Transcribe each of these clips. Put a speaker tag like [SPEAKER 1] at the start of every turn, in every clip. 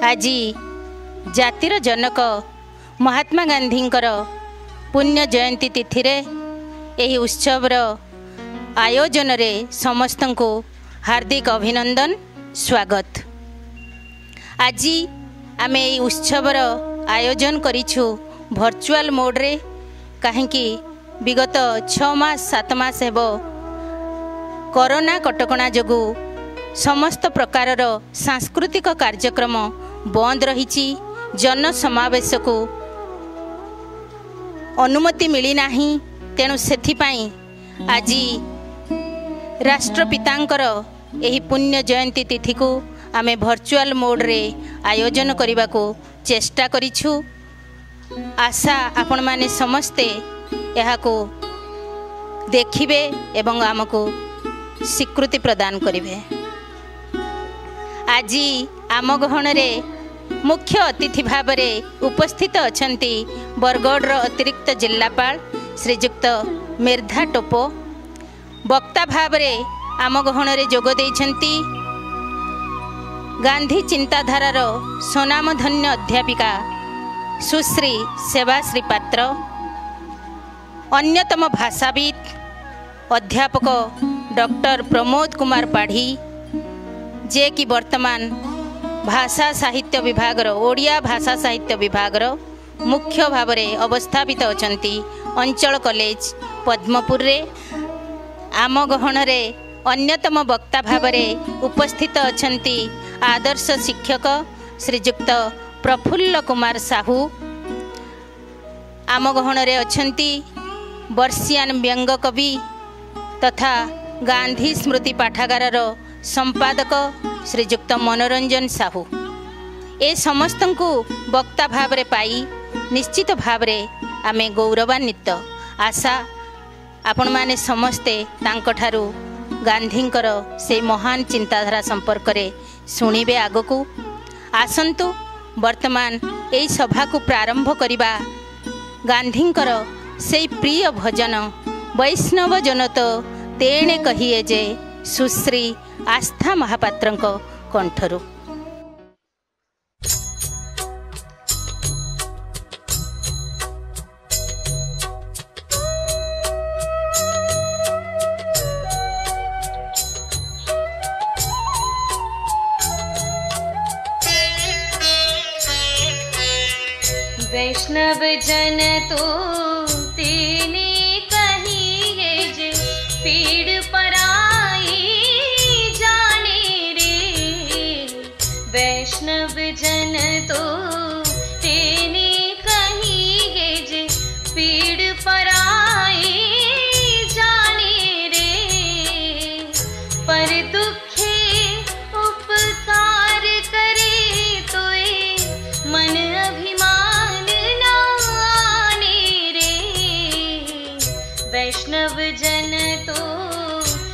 [SPEAKER 1] आज जातिर जनक महात्मा गांधींकर पुण्य जयंती तिथि रे यही उत्सवर आयोजन रे समस्त को हार्दिक अभिनंदन स्वागत। आज आमे यही उत्सवर आयोजन करिछु वर्चुअल मोड रे, कहीं विगत 6 मास 7 मास हेबो कोरोना कटकणा जोगु समस्त प्रकार सांस्कृतिक कार्यक्रम बंद रही। जन समावेश को अनुमति मिली नाही, तेणु सेथिपाई आज राष्ट्रपितांकर यही पुण्य जयंती तिथि को आमे वर्चुअल मोड रे आयोजन करने को चेष्टा करिछु। आशा आपण माने समस्ते यह को देखिबे एवं आमको स्वीकृति प्रदान करिवे। आज आम गहन रे मुख्य अतिथि भाव में उपस्थित अछंती बरगढ़ अतिरिक्त जिल्लापाल श्रीजुक्त मेधा टोपो। वक्ता भाव में आम गहन रे जोग देइछंती गांधी चिंताधारार स्वनामधन्य अध्यापिका सुश्री सेवाश्री पात्र, अन्यतम भाषाविद अध्यापक डॉक्टर प्रमोद कुमार पाढ़ी, जे कि वर्तमान भाषा साहित्य विभाग ओडिया भाषा साहित्य विभाग मुख्य भाव में अवस्थापित अछंती अंचल कॉलेज पद्मपुर रे। आम गहन रे अन्यतम वक्ता भाव में उपस्थित अछंती आदर्श शिक्षक श्रीजुक्त प्रफुल्ल कुमार साहू। आम गहन रे अछंती वर्षियान व्यंग कवि तथा गांधी स्मृति पाठागार संपादक श्रीजुक्त मनोरंजन साहू। ए समस्त को वक्ता भाव रे पाई निश्चित भाव रे आमे गौरवान्वित। आशा आपण माने समस्ते तांकठारु गांधींकर से महान चिंताधारा संपर्क रे सुनिबे। आगकू आसंतु वर्तमान एई सभा को प्रारंभ करिबा गांधींकर से प्रिय भजन वैष्णव जनत तेणे कहिए जे सुश्री आस्था महापात्रंक कंठरू।
[SPEAKER 2] वैष्णव जन तो तेने कहिए जे पीड़ पराई जाने रे। वैष्णव जन तो तेने कहिए जे पीड़ पराई जाने रे। पर दुखे उपकार करे तोए मन अभिमान वैष्णव जन तो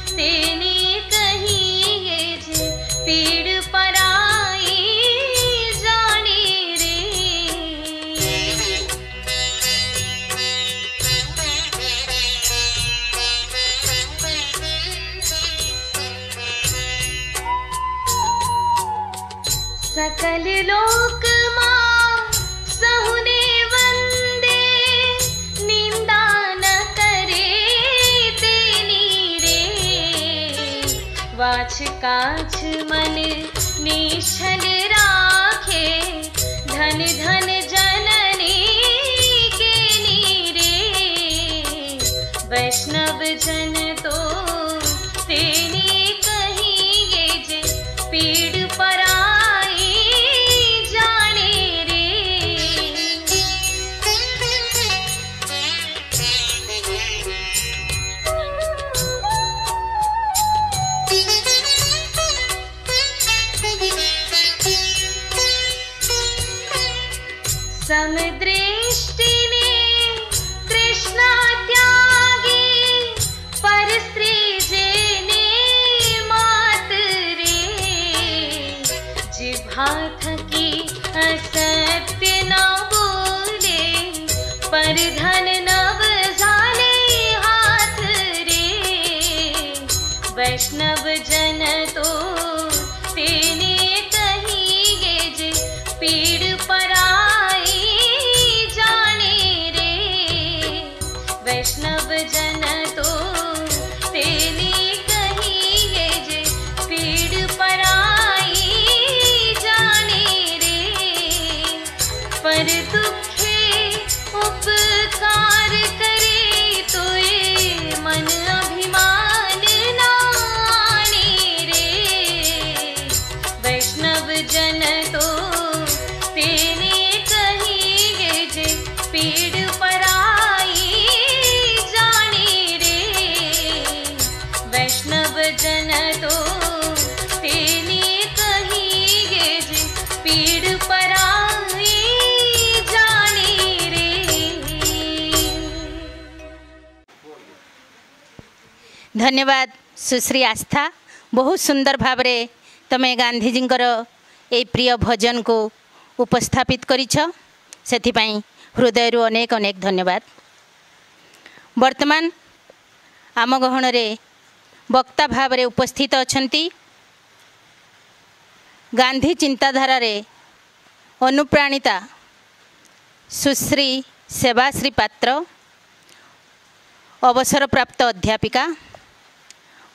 [SPEAKER 2] तेने कहिए जे पीड़ पराई जाने रे। सकल लोक मां सहुने वंदे, निंदा न करे तेनी रे। वाछ काछ मन निश्चल राखे, धन धन जननी के नीरे। वैष्णव जन तो तेने कहिए जे पीड़ पराई जाने रे। समदृष्टि ने कृष्णा त्यागी, पर स्त्री जेने मात रे। जिभा थकी असत्य न बोले, पर धन नव जाने हाथ रे। वैष्णव जन तो तेने कहिए जे वैष्णव जन तो तेने कहिगे जे पीड़ पराई जाने रे।
[SPEAKER 1] धन्यवाद सुश्री आस्था, बहुत सुंदर भाव रे तमे गांधीजींकर ए प्रिय भजन को उपस्थापित करिछ, सेथिपाई हृदयरु अनेक अनेक धन्यवाद। वर्तमान आम गहन रे वक्ता भाव रे उपस्थित अछंती गांधी चिंताधारा रे अनुप्राणिता सुश्री सेवाश्री पात्र, अवसर प्राप्त अध्यापिका।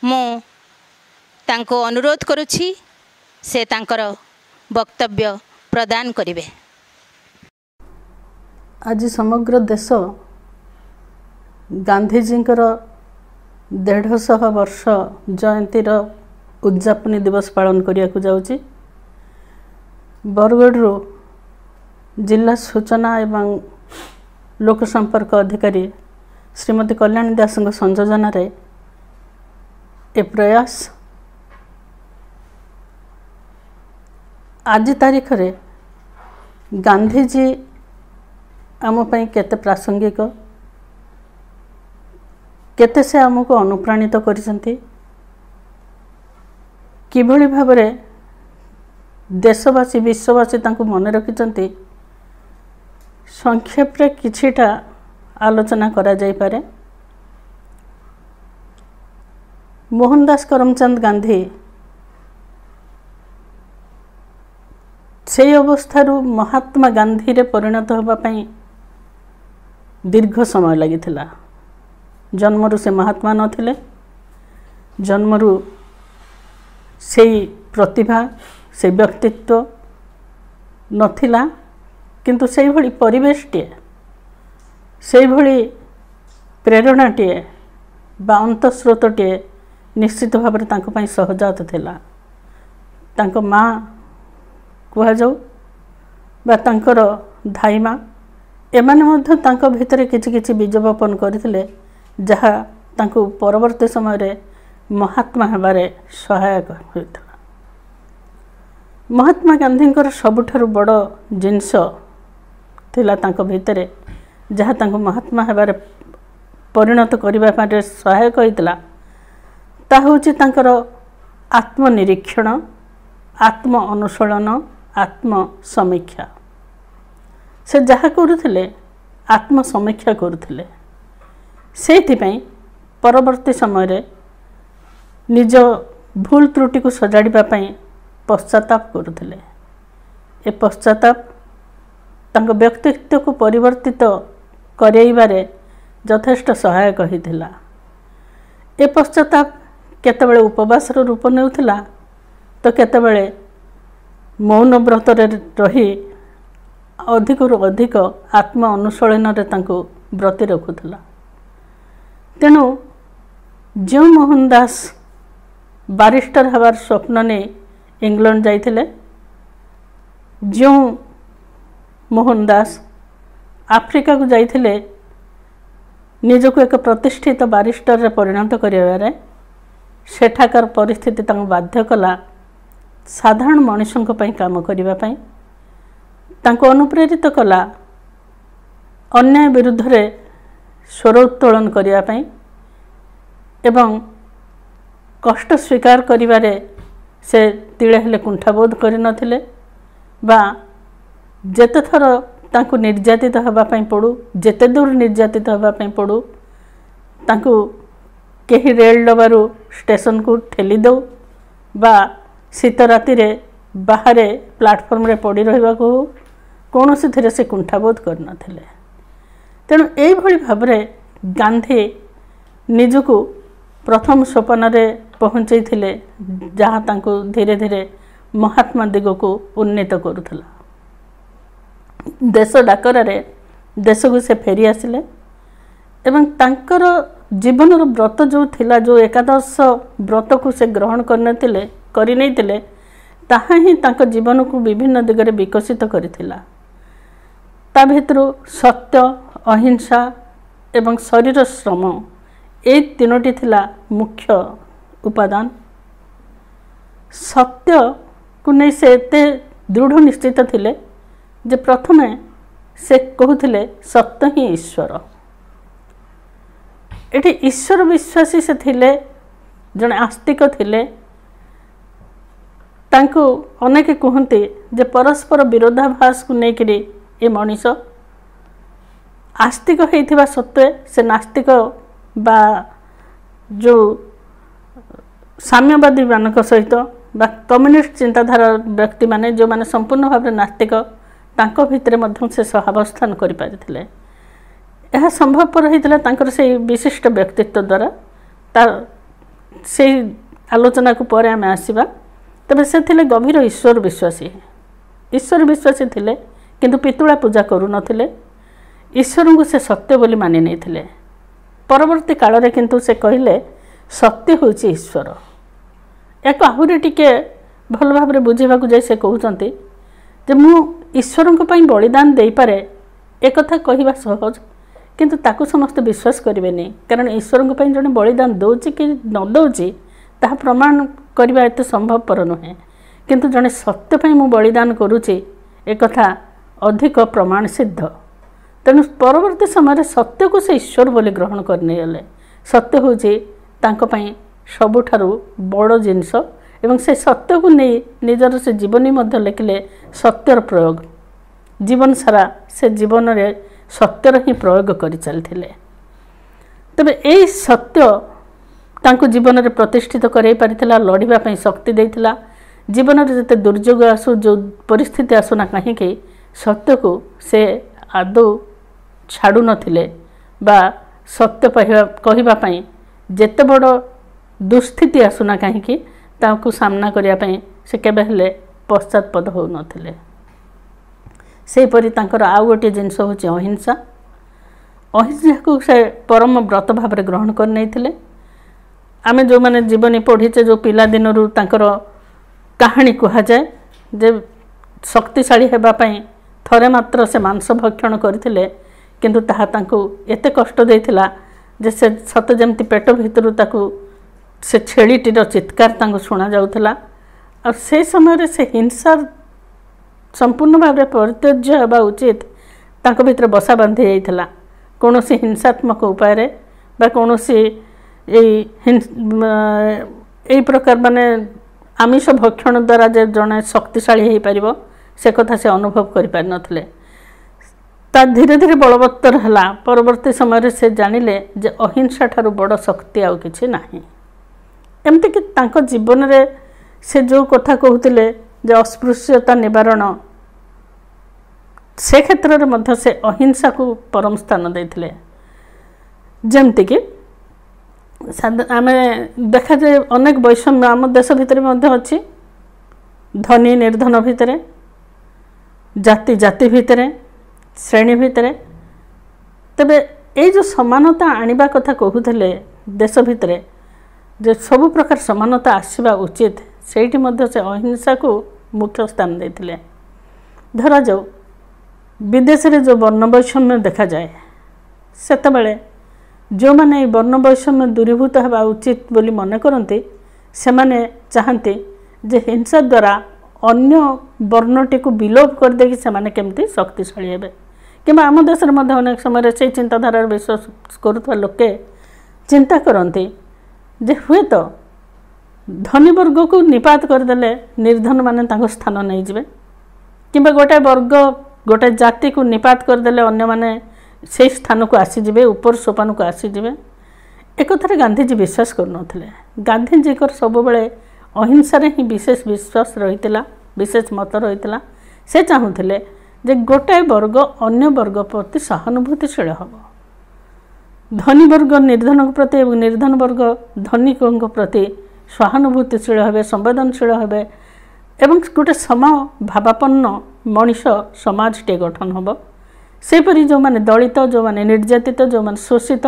[SPEAKER 1] मु तांको अनुरोध करुछि से तांकर वक्तव्य प्रदान करिवे।
[SPEAKER 3] आज समग्र देश गांधीजींकर 150 वर्ष जयंतीर उद्यापनी दिवस पालन करिया जाउछि। बरगढ़ जिला सूचना एवं लोक संपर्क अधिकारी श्रीमती कल्याणी दास संयोजन रे ए प्रयास आज तारीख रे गांधीजी आम पई केते प्रासंगिक, केते से आमको अनुप्राणित करिसंती, किभଳି भाबरे देशवासी विश्ववासी तांको मन रखिसंती, संक्षेप रे किछिटा आलोचना करा जाई पारे। मोहनदास करमचंद गांधी से अवस्थारू महात्मा गांधी रे परिणत होबा पई दीर्घ समय लगिथिला। जन्मरू से महात्मा नथिले, जन्मरू से प्रतिभा से व्यक्तित्व नथिला, किंतु से भली परिवेशटे से भली प्रेरणाटे बा अंतस्रोतटे निश्चित भाव में तांको पई सहजात थिला। तांको माँ कुहा जाऊ बा तांकर धाई माँ एमाने मध्य तांको भितरे किछि किछि बीज बपन करथिले, जहा तांको परवर्ती समय रे महात्मा हेबारे सहायक होइतला। महात्मा गांधींकर सबुठारु बड़ जिनस थिला तांको भितरे, जहा तांको महात्मा हेबारे परिणत करिबा पारे सहायक होइतला, ता होछि तांकर आत्मनिरीक्षण, आत्म अनुशोलन, आत्म समीक्षा। से जहा करुथिले आत्म समीक्षा करुथिले, सेथिपई परवर्ती समय रे निज भूल त्रुटि को सजाड़िबा पई पश्चाताप करुथिले। ए पश्चाताप तांको व्यक्तित्व को परिवर्तित करैबारे यथेष्ट सहायक होइथिला। ए पश्चाताप केतेबेले उपवास रूप नेउथिला, तो केतेबेले मौन व्रत रे रही अधिक रु अधिक आत्म अनुशोलन रे तांको व्रती रखुथिला। तेणु जो मोहनदास बारिस्टर हबार स्वप्न ने इंग्लैंड जाइथिले, जो मोहनदास आफ्रिका को जाइथिले निजको एक प्रतिष्ठित बारिस्टर रे परिणत करिबारे, सेठाकार परिस्थिति तांको बाध्य कला साधारण मनुष्यों पई काम करिबा पई, तांको अनुप्रेरित कला अन्याय विरुद्ध रे स्वर उत्तोलन करिबा पई एवं कष्ट स्वीकार करिबारे से तिळे हेले कुंठाबोध करि नथिले, बा जेते थर तांको निर्यातित हबा पई पड़ू, जेते दूर निर्यातित हबा पई पड़ू, तांको केही रेल डबारू स्टेशन को ठेली दो, बा शीत राति रे बाहर प्लाटफॉर्म रे पड़ी रहिबा को कौन से से कुंठाबोध कर नथिले। तेणु एई भली भाबरे गांधी निजको प्रथम सोपान रे पहुंचई थिले, जहाँ तांको धीरे धीरे महात्मा दिग को उन्नीत करुथला। देश डाकर रे देश को से फेरी आसिले एवं तांकर जीवन व्रत जो थिला, जो एकादश व्रत को से ग्रहण करि नैतिले, ताहा ही तांको जीवन को विभिन्न दिगरे विकसित करिथिला। ता भितरु सत्य, अहिंसा एवं शरीर श्रम ए तीनोटी थिला मुख्य उपादान सत्य को नहीं से एते दृढ़ निश्चित थिले जे प्रथमे से कहूथिले सत्य ही ईश्वर। एठी ईश्वर विश्वासी से थिले जने आस्तिक थिले तांको अनेक कहते जे परस्पर विरोधाभास को लेकर ये मनीष आस्तिक होइथिबा सत्वे से नास्तिक बा जो साम्यवादी मानक सहित बा कम्युनिस्ट चिंताधारा व्यक्ति माने जो माने संपूर्ण भाव नास्तिक तांको भितरे मध्य से सहावस्थान करि पारिथिले। यह संभवपर होइतिला तांकर से विशिष्ट व्यक्तित्व द्वारा तार से आलोचना को पर आम आसवा। तबे से थिले गभीर ईश्वर विश्वासी थिले किंतु पितुला पूजा करू नथिले। ईश्वर को से सत्य बोली मानि नहीं थिले। परवर्ती काल रे किंतु से कहले सत्य होची ईश्वर। एक आहुरी टिके भल भाव बुझेबा जाय से कहउचंती जे मु ईश्वर को पई बलिदान देई पारे एक कथा कहवा सहज किंतु ताकू समस्त विश्वास करेंगे कारण ईश्वर को पई जने बलिदान दौची कि न दौची ताहा प्रमाण करवा एत संभवपर नुहे किंतु जने सत्य पई मु बलिदान करूची एक कथा अधिक प्रमाण सिद्ध। तेणु परवर्ती समय सत्य को से ईश्वर बोली ग्रहण करने गले। सत्य होची तांको पई सबुठारु बड़ जिनस एवं से सत्य को नहीं निजर से जीवनी मध्य लिखिले सत्यर प्रयोग जीवन सारा से जीवन रे सत्यर ही प्रयोग कर चलते। तबे यही सत्य तांको जीवन रे प्रतिष्ठित कराई पारिथिला लड़िबा पई शक्ति देइथिला। जीवन रे जते दुर्योग आसु जो परिस्थिति आसुना कहीं सत्य को से आदौ छाड़ू नथिले बा सत्य कहवा पई जेते बड़ दुस्थिति आसुना कहीं तांको सामना करिया पई से केबे हेले पश्चातपद हो नथिले। सेपरी तांकर आउ गोटे जिनस होची अहिंसा। अहिंसा को से परम व्रत भाव में ग्रहण कर नहीं थिले। आमे जो माने जीवनी पढ़ीचे जो पिला दिनरु तांकर कहानी कहा जाए जे शक्तिशाली हेबा पई थरे मात्र से मांस भक्षण करथिले किंतु ताहा तांको एते कष्ट देथिला जे से सत जेमति पेट भितरु ताकू से छेड़ीटीर चित्कार तांको सुना जाउथला। और से समय से हिंसा संपूर्ण भाव में परित्यज्य होगा उचित तांको भितर बसा बांधि जाइथिला। कौनसी हिंसात्मक उपाय बा कौनसी यही प्रकार माने आमिष भक्षण द्वारा जे जड़े शक्तिशाली हो पार से कथा से अनुभव कर पार नथिले। ता धीरे धीरे बलवत्तर है। परवर्ती समय से जानिले जे अहिंसा ठारू बड़ शक्ति आउ किछि नाही। एमती कि तांको जीवन रे से जो कथा कहते जे अस्पृश्यता निवारण से क्षेत्र में मध्य से अहिंसा को परम स्थान देथिले। जेमती कि आमे देखा जाए अनेक वैषम्य आम देश भितर मध्य अच्छी धनी निर्धन भितर जाति जाति भितर श्रेणी भितर। तबे ये जो समानता आनिबा कथा कहूले देश भितर जे सब प्रकार समानता आसवा उचित सेठी मध्य से अहिंसा को मुख्य स्थान देथिले। धरा जाऊ विदेश रे जो वर्ण वैषम्य देखा जाए सेतबेले जो माने वर्ण वैषम्य दूरीभूत होगा उचित बोली मन करते से माने चाहते जे हिंसा द्वारा अन्य वर्णटी को विलोप कर देकी से माने केमती शक्तिशाली हेबे। किंबा आम देश में अनेक समय से चिंताधारा विश्वास करुवा लोके चिंता करते जे हुए तो धनी वर्ग को निपात करदेले निर्धन माने तांको स्थान नहीं जिवे किंबा गोटे वर्ग गोटे जाति को निपात करदेले अन्य माने से स्थान को आसीजे ऊपर सोपान को आसीजे। एक कथार गांधीजी विश्वास करुनथिले। गांधीजी सब बेले अहिंसा ही विशेष विश्वास रही विशेष मत रही। से चाहूले जे गोटाए वर्ग अन्य वर्ग प्रति सहानुभूतिशील हम धनी वर्ग निर्धन प्रति और निर्धन वर्ग धनी प्रति सहानुभूतिशील हे संवेदनशील हे एवं गोटे समभावापन्न मनीष समाज टे गठन हम। सेपरी जो माने दलित जो माने निर्यातित जो माने शोषित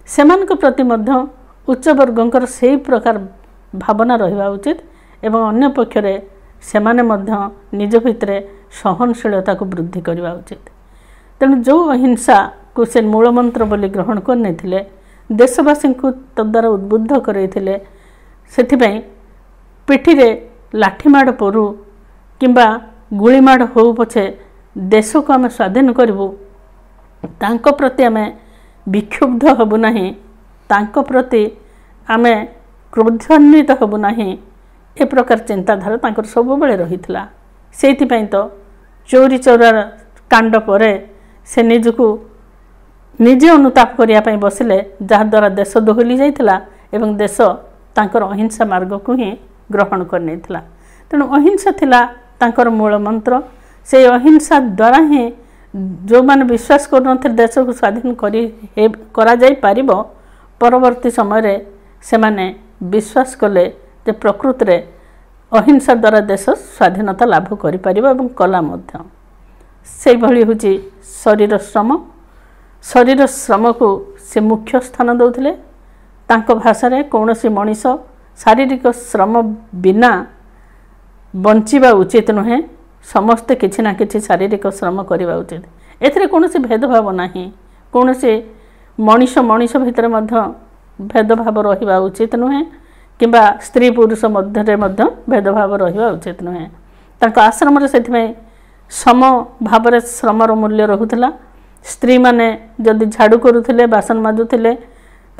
[SPEAKER 3] से प्रति मध्य उच्च वर्गंकर से प्रकार भावना रहा उचित एवं अन्य पक्षरे सेमाने मध्य निज भितरे सहनशीलता को वृद्धि करवा उचित। तेणु जो अहिंसा को से मूल मंत्र बोली ग्रहण करने देशवासी को तद्वारा उद्बुद्ध करते ସେଥିପାଇଁ ପିଠିରେ ଲାଠିମାଡ଼ ପଡ଼ୁ କିମ୍ବା ଗୁଳିମାଡ଼ ହେଉ ପଛେ ଦେଶକୁ ଆମେ ସ୍ୱାଧୀନ କରିବୁ, ତାଙ୍କ ପ୍ରତି ଆମେ ବିକ୍ଷୁବ୍ଧ ହେବୁ ନାହିଁ, ତାଙ୍କ ପ୍ରତି ଆମେ କ୍ରୋଧାନ୍ୱିତ ହେବୁ ନାହିଁ, ଏ ପ୍ରକାର ଚିନ୍ତାଧାରା ତାଙ୍କର ସବୁବେଳେ ରହିଥିଲା। ସେଇଥିପାଇଁ ତ ଚୋରି ଚୋରା କାଣ୍ଡ ପରେ ସେ ନିଜକୁ ନିଜେ ଅନୁତାପ କରିବା ପାଇଁ ବସିଲେ, ଯାହାଦ୍ୱାରା ଦେଶ ଦୋହଲି ଯାଇଥିଲା ଏବଂ ଦେଶ ତାଙ୍କର ଅହିଂସା ମାର୍ଗକୁ ହିଁ ଗ୍ରହଣ କରିନେଇଥିଲା। ତେଣୁ ଅହିଂସା ଥିଲା ତାଙ୍କର ମୂଳ ମନ୍ତ୍ର। ସେଇ ଅହିଂସା ଦ୍ୱାରା ହିଁ ଯେଉଁମାନେ ବିଶ୍ୱାସ କରୁନଥିଲେ ଦେଶକୁ ସ୍ୱାଧୀନ କରାଯାଇପାରିବ, ପରବର୍ତ୍ତୀ ସମୟରେ ସେମାନେ ବିଶ୍ୱାସ କଲେ ଯେ ପ୍ରକୃତରେ ଅହିଂସା ଦ୍ୱାରା ଦେଶ ସ୍ୱାଧୀନତା ଲାଭ କରିପାରିବ ଏବଂ କଲା ମଧ୍ୟ। ସେଇଭଳି ହେଉଛି ଶରୀର ଶ୍ରମ। ଶରୀର ଶ୍ରମକୁ ସେ ମୁଖ୍ୟ ସ୍ଥାନ ଦେଉଥିଲେ। ତାଙ୍କ ଭାଷାରେ କୌଣସି ମଣିଷ ଶାରୀରିକ ଶ୍ରମ ବିନା ବଞ୍ଚିବା ଉଚିତ ନୁହେଁ, ସମସ୍ତେ କିଛି ନା କିଛି ଶାରୀରିକ ଶ୍ରମ କରିବା ଉଚିତ। ଏଥିରେ କୌଣସି ଭେଦଭାବ ନାହିଁ। କୌଣସି ମଣିଷ ଭିତରେ ମଧ୍ୟ ଭେଦଭାବ ରହିବା ଉଚିତ ନୁହେଁ କିମ୍ବା ସ୍ତ୍ରୀ ପୁରୁଷ ମଧ୍ୟରେ ମଧ୍ୟ ଭେଦଭାବ ରହିବା ଉଚିତ ନୁହେଁ। ତାଙ୍କ ଆଶ୍ରମରେ ସେଥିପାଇଁ ସମ ଭାବରେ ଶ୍ରମର ମୂଲ୍ୟ ରହୁଥିଲା। ସ୍ତ୍ରୀମାନେ ଯଦି ଝାଡ଼ୁ କରୁଥିଲେ, ବାସନ ମାଜୁଥିଲେ,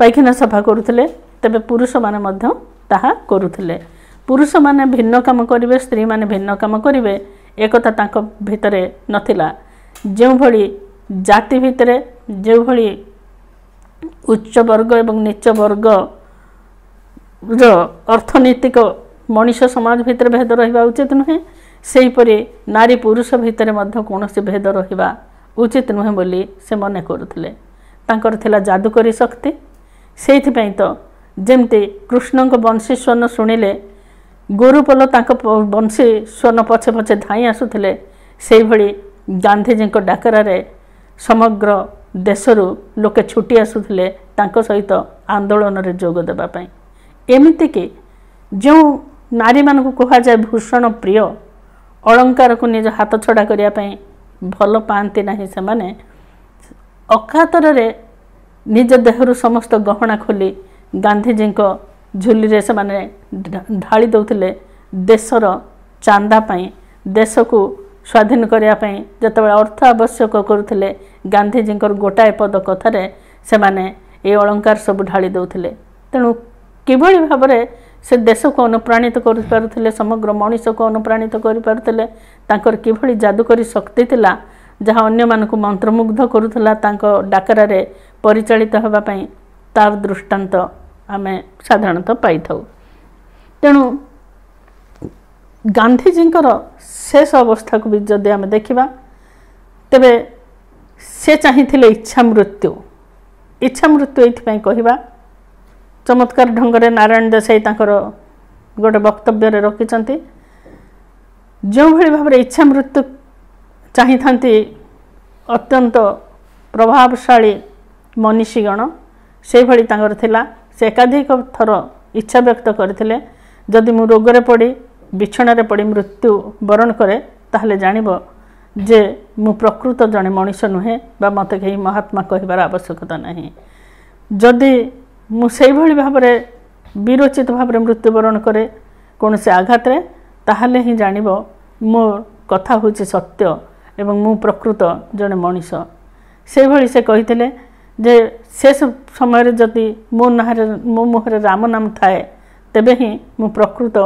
[SPEAKER 3] ପାଇଖାନା ସଫା କରୁଥିଲେ, ତେବେ ପୁରୁଷମାନେ ମଧ୍ୟ ତାହା କରୁଥିଲେ। ପୁରୁଷମାନେ ଭିନ୍ନ କାମ କରିବେ, ସ୍ତ୍ରୀମାନେ ଭିନ୍ନ କାମ କରିବେ, ଏକଥା ତାଙ୍କ ଭିତରେ ନଥିଲା। ଯେଉଁଭଳି ଜାତି ଭିତରେ ଯେଉଁଭଳି ଉଚ୍ଚ ବର୍ଗ ଏବଂ ନୀଚ ବର୍ଗର ଅର୍ଥନୈତିକ ମଣିଷ ସମାଜ ଭିତରେ ଭେଦ ରହିବା ଉଚିତ ନୁହେଁ, ସେହିପରି ନାରୀ ପୁରୁଷ ଭିତରେ ମଧ୍ୟ କୌଣସି ଭେଦ ରହିବା ଉଚିତ ନୁହେଁ ବୋଲି ସେ ମନେ କରୁଥିଲେ। ତାଙ୍କର ଥିଲା ଯାଦୁକରୀ ଶକ୍ତି। ସେଇଥିପାଇଁ ତ ଯେମିତି କୃଷ୍ଣଙ୍କ ବଂଶୀ ସ୍ୱନ ଶୁଣିଲେ ଗୋରୁପଲ ତାଙ୍କ ବଂଶୀ ସ୍ୱନ ପଛେ ପଛେ ଧାଇଁ ଆସୁଥିଲେ, ସେଇଭଳି ଗାନ୍ଧୀଜୀଙ୍କ ଡାକରାରେ ସମଗ୍ର ଦେଶରୁ ଲୋକେ ଛୁଟି ଆସୁଥିଲେ ତାଙ୍କ ସହିତ ଆନ୍ଦୋଳନରେ ଯୋଗ ଦେବା ପାଇଁ। ଏମିତିକି ଯେଉଁ ନାରୀମାନଙ୍କୁ କୁହାଯାଏ ଭୂଷଣ ପ୍ରିୟ, ଅଳଙ୍କାରକୁ ନିଜ ହାତ ଛଡ଼ା କରିବା ପାଇଁ ଭଲ ପାଆନ୍ତି ନାହିଁ, ସେମାନେ ଅକାତରରେ ନିଜ ଦେହରୁ ସମସ୍ତ ଗହଣା ଖୋଲି ଗାନ୍ଧୀଜୀଙ୍କ ଝୁଲିରେ ସେମାନେ ଢାଳି ଦେଉଥିଲେ। ଦେଶର ଚାନ୍ଦା ପାଇଁ, ଦେଶକୁ ସ୍ୱାଧୀନ କରିବା ପାଇଁ ଯେତେବେଳେ ଅର୍ଥ ଆବଶ୍ୟକ କରୁଥିଲେ, ଗାନ୍ଧୀଜୀଙ୍କର ଗୋଟାଏ ପଦ କଥାରେ ସେମାନେ ଏ ଅଳଙ୍କାର ସବୁ ଢାଳି ଦେଉଥିଲେ। ତେଣୁ କିଭଳି ଭାବରେ ସେ ଦେଶକୁ ଅନୁପ୍ରାଣିତ କରିପାରୁଥିଲେ, ସମଗ୍ର ମଣିଷକୁ ଅନୁପ୍ରାଣିତ କରିପାରୁଥିଲେ, ତାଙ୍କର କିଭଳି ଯାଦୁକରୀ ଶକ୍ତି ଥିଲା ଯାହା ଅନ୍ୟମାନଙ୍କୁ ମନ୍ତ୍ରମୁଗ୍ଧ କରୁଥିଲା ତାଙ୍କ ଡାକରାରେ ପରିଚାଳିତ ହେବା ପାଇଁ, ତାର ଦୃଷ୍ଟାନ୍ତ ଆମେ ସାଧାରଣତଃ ପାଇଥାଉ। ତେଣୁ ଗାନ୍ଧୀଜୀଙ୍କର ଶେଷ ଅବସ୍ଥାକୁ ବି ଯଦି ଆମେ ଦେଖିବା, ତେବେ ସେ ଚାହିଁଥିଲେ ଇଚ୍ଛା ମୃତ୍ୟୁ। ଇଚ୍ଛା ମୃତ୍ୟୁ ଏଇଥିପାଇଁ କହିବା, ଚମତ୍କାର ଢଙ୍ଗରେ ନାରାୟଣ ଦେଶାଇ ତାଙ୍କର ଗୋଟେ ବକ୍ତବ୍ୟରେ ରଖିଛନ୍ତି, ଯେଉଁଭଳି ଭାବରେ ଇଚ୍ଛା ମୃତ୍ୟୁ ଚାହିଁଥାନ୍ତି ଅତ୍ୟନ୍ତ ପ୍ରଭାବଶାଳୀ ମନୀଷୀଗଣ, ସେଇଭଳି ତାଙ୍କର ଥିଲା। ସେ ଏକାଧିକ ଥର ଇଚ୍ଛା ବ୍ୟକ୍ତ କରିଥିଲେ, ଯଦି ମୁଁ ରୋଗରେ ପଡ଼ି ବିଛଣାରେ ପଡ଼ି ମୃତ୍ୟୁ ବରଣ କରେ, ତାହେଲେ ଜାଣିବ ଯେ ମୁଁ ପ୍ରକୃତ ଜଣେ ମଣିଷ ନୁହେଁ ବା ମୋତେ କେହି ମହାତ୍ମା କହିବାର ଆବଶ୍ୟକତା ନାହିଁ। ଯଦି ମୁଁ ସେଇଭଳି ଭାବରେ ବିରୋଚିତ ଭାବରେ ମୃତ୍ୟୁବରଣ କରେ କୌଣସି ଆଘାତରେ, ତାହେଲେ ହିଁ ଜାଣିବ ମୋ କଥା ହେଉଛି ସତ୍ୟ ଏବଂ ମୁଁ ପ୍ରକୃତ ଜଣେ ମଣିଷ। ସେଇଭଳି ସେ କହିଥିଲେ ଯେ ଶେଷ ସମୟରେ ଯଦି ମୋ ମୁହଁରେ ରାମ ନାମ ଥାଏ, ତେବେ ହିଁ ମୁଁ ପ୍ରକୃତ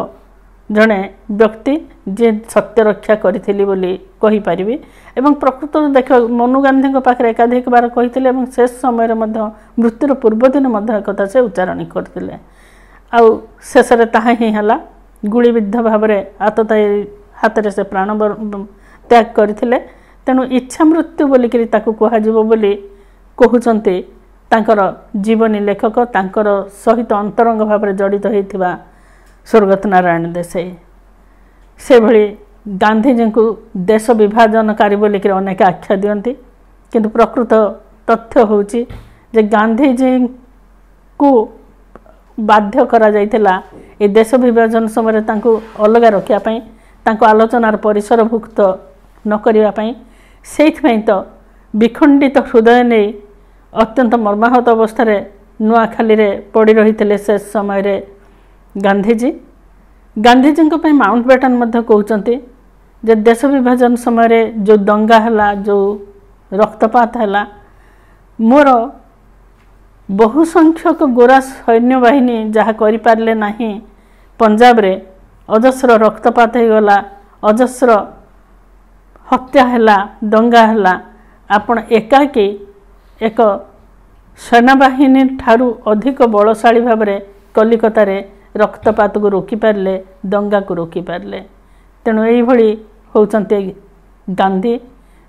[SPEAKER 3] ଜଣେ ବ୍ୟକ୍ତି ଯିଏ ସତ୍ୟ ରକ୍ଷା କରିଥିଲି ବୋଲି କହିପାରିବି। ଏବଂ ପ୍ରକୃତ ଦେଖିବା ମନୁ ଗାନ୍ଧୀଙ୍କ ପାଖରେ ଏକାଧିକ ବାର କହିଥିଲେ ଏବଂ ଶେଷ ସମୟରେ ମଧ୍ୟ ମୃତ୍ୟୁର ପୂର୍ବଦିନ ମଧ୍ୟ ଏକଥା ସେ ଉଚ୍ଚାରଣ କରିଥିଲେ। ଆଉ ଶେଷରେ ତାହା ହିଁ ହେଲା। ଗୁଳିବିଦ୍ଧ ଭାବରେ ହାତରେ ସେ ପ୍ରାଣ ତ୍ୟାଗ କରିଥିଲେ। ତେଣୁ ଇଚ୍ଛା ମୃତ୍ୟୁ ବୋଲିକିରି ତାକୁ କୁହାଯିବ ବୋଲି କହୁଛନ୍ତି ତାଙ୍କର ଜୀବନୀ ଲେଖକ, ତାଙ୍କର ସହିତ ଅନ୍ତରଙ୍ଗ ଭାବରେ ଜଡ଼ିତ ହୋଇଥିବା ସ୍ୱର୍ଗତ ନାରାୟଣ ଦେଶାଇ। ସେଭଳି ଗାନ୍ଧୀଜୀଙ୍କୁ ଦେଶ ବିଭାଜନକାରୀ ବୋଲିକିରି ଅନେକ ଆଖ୍ୟା ଦିଅନ୍ତି, କିନ୍ତୁ ପ୍ରକୃତ ତଥ୍ୟ ହେଉଛି ଯେ ଗାନ୍ଧୀଜୀଙ୍କୁ ବାଧ୍ୟ କରାଯାଇଥିଲା ଏ ଦେଶ ବିଭାଜନ ସମୟରେ ତାଙ୍କୁ ଅଲଗା ରଖିବା ପାଇଁ, ତାଙ୍କୁ ଆଲୋଚନାର ପରିସରଭୁକ୍ତ ନ କରିବା ପାଇଁ। ସେଇଥିପାଇଁ ତ ବିଖଣ୍ଡିତ ହୃଦୟ ନେଇ ଅତ୍ୟନ୍ତ ମର୍ମାହତ ଅବସ୍ଥାରେ ନୂଆଖାଲିରେ ପଡ଼ି ରହିଥିଲେ ସେ ସମୟରେ गांधीजी गांधीजी माउंटबेटन मध्य कहते जे देश विभाजन समय जो दंगा है जो रक्तपात है मोर बहु संख्यक गोरा सैन्य बाहिनी जहाँ करें ना पंजाब रे अजस्र रक्तपात हो गला अजस्र हत्या है दंगा है आपण एकाकी एक सेनाबाहिनी ठारू अधिक बलशाली भाव में कलिकता रे रक्तपात को रोकी पारे दंगा को रोकी पारे तेणु यही होती गांधी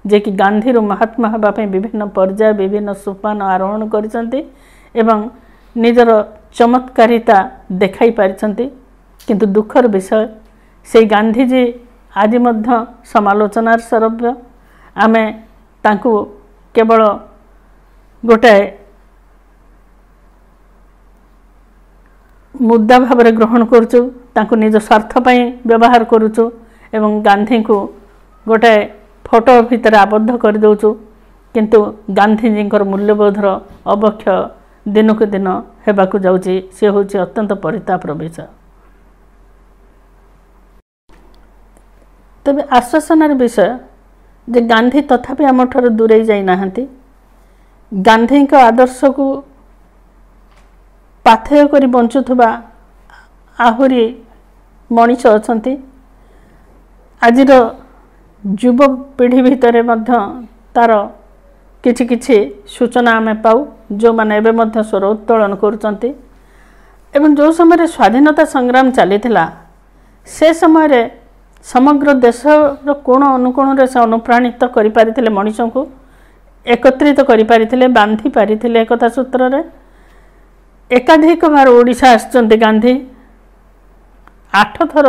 [SPEAKER 3] जे कि गांधी रू महात्मा हाँवाई विभिन्न पर्याय विभिन्न सोपान आरोहण करिसंती एवं निजर चमत्कारिता देखाई पारिसंती किंतु दुखर विषय से गांधीजी आज मध्य समालोचनार सरव्य आमे तांकु केवल गोटाए मुद्दा भाव में ग्रहण करुचु तांकु निज स्वार्थ पई व्यवहार करुचु एवं गांधी को गोटाए फोटो भितर आबद्ध कर दउचु किंतु गांधीजी मूल्यबोधर अवक्षय दिन को दिन हेबाकु जाउची से होची अत्यंत परितापर विषय। तबे आश्वासनार विषय जे गांधी तथापि आम ठार दूरे जाई नाहंती गांधी का आदर्श को पाथेय करी बंचुथुबा आहुरी मनीष अछंती आजिर युव पीढ़ी भितर मध्य तार किछि किछि सूचना आमे पाऊ जो माने एबे मध्य स्वर उत्तोलन करुचंती एवं जो समय स्वाधीनता संग्राम चलीथिला से समय रे समग्र देशर कोण अनुकोण से अनुप्राणित करि पारिथिले मनीष को एकत्रित करि पारिथिले बांधी पारिथिले एकता सूत्र रे एकाधिक बार ओडिशा आछंती गांधी 8 थर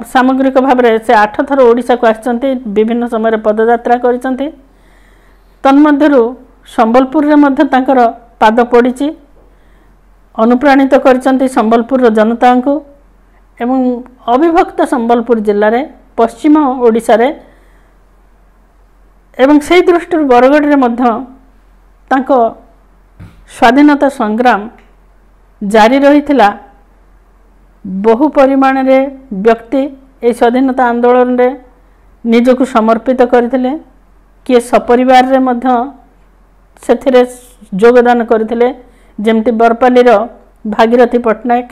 [SPEAKER 3] सामग्रिक भाव में से 8 थर ओडिशा को आछंती विभिन्न समय पदयात्रा करिसंती तन्मध्यरु संबलपुर रे मध्य तांकर पाद पड़िछि अनुप्राणित करिसंती संबलपुर रो जनता को एवं अविभक्त संबलपुर जिल्ला रे पश्चिम ओडिशा रे एवं से दृष्टि बरगढ़ रे मध्य तांको स्वाधीनता संग्राम जारी रहिथिला बहु परिमाण रे व्यक्ति ए स्वाधीनता आंदोलन रे निजको समर्पित करथिले किए सपरिवार रे मध्य सेथिरे योगदान करथिले जेमति बरपाली रो भागीरथी पट्टनायक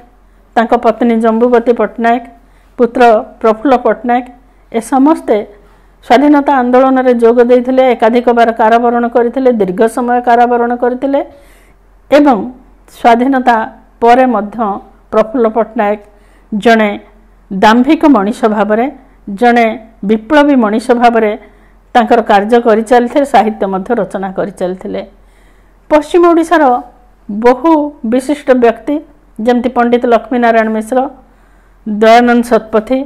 [SPEAKER 3] तांको पत्नी जम्बुवती पट्टनायक पुत्र प्रफुल्ल पट्टनायक ए समस्ते स्वाधीनता आंदोलन रे जोग देइथिले एकाधिक बार कारावरण करथिले दीर्घ समय कारावरण करथिले एवं स्वाधीनता परे मध्य प्रफुल्ल पट्टनायक जड़े दाम्भिक मनीष भाव में जड़े विप्लवी मनीष भाव में तांकर कार्य कर चलते साहित्य मध्य रचना कर चलते पश्चिम ओडिशार बहु विशिष्ट व्यक्ति जमती पंडित लक्ष्मीनारायण मिश्र दयानंद सतपथी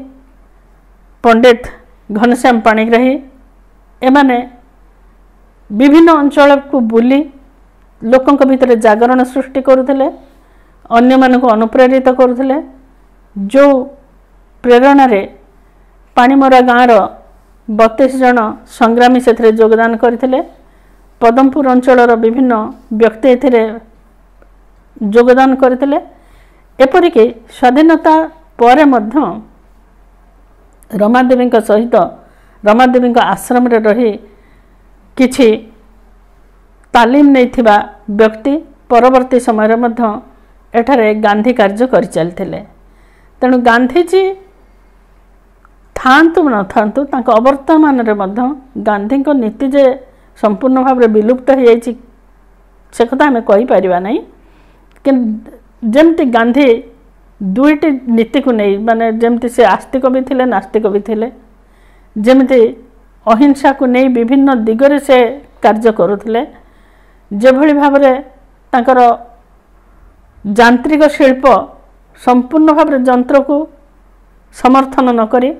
[SPEAKER 3] पंडित घनश्याम पाणिग्राही एमाने विभिन्न अंचल को बुली लोकों भितर जागरण सृष्टि करुथिले अन्य मानक अनुप्रेरित करुथिले जो प्रेरणा रे पाणीमरा गाँव 32 जन संग्रामी से योगदान करथिले पदमपुर अंचल विभिन्न व्यक्ति एथिरे योगदान करथिले एपरिक स्वाधीनता परे मध्य रमादेवी सहित रमादेवी आश्रम रे रही किछि तालीम नैथिबा व्यक्ति परवर्ती समय मध्य एठारे गांधी कार्य कर चलते तेणु गांधीजी थांतु न थांतु तांको अवर्तमान रे मध्य गांधी को नीति जे संपूर्ण भाव में विलुप्त हो जाइछि से कथा आम कहि परिबा नहीं कि जेमती गांधी दुईटी नीति को नहीं माने जेमती से आस्तिक भी थिले नास्तिक भी थिले जेमती अहिंसा को नहीं विभिन्न दिगरे से कार्य करुथिले जेभली भाव में तांकर यांत्रिक शिल्प संपूर्ण भाव में यंत्र को समर्थन न करी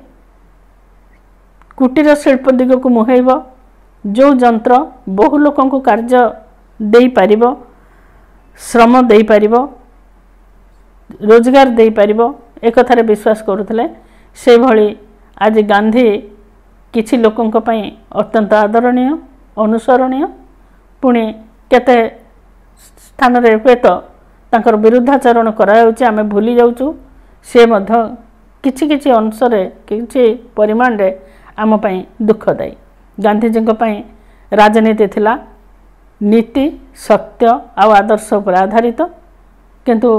[SPEAKER 3] कुटीर शिल्प दिग को मुहेब जो यंत्र बहु लोक को कार्य दे पारिब श्रम दे पारिब रोजगार दे पारिब एक कथारे विश्वास करुथिले से भली आज गांधी किछि लोकंक पई अत्यंत आदरणीय अनुसरणीय पुणी केते स्थान रे हुए तो तांकर विरुद्धाचरण करायाउछि आमे भूली जाउछु से मध्य किछि किछि अंशरे किछि परिमाण रे आम पई दुखदायी। गांधीजी पई राजनीति थिला नीति सत्य आ आदर्श पर आधारित, किंतु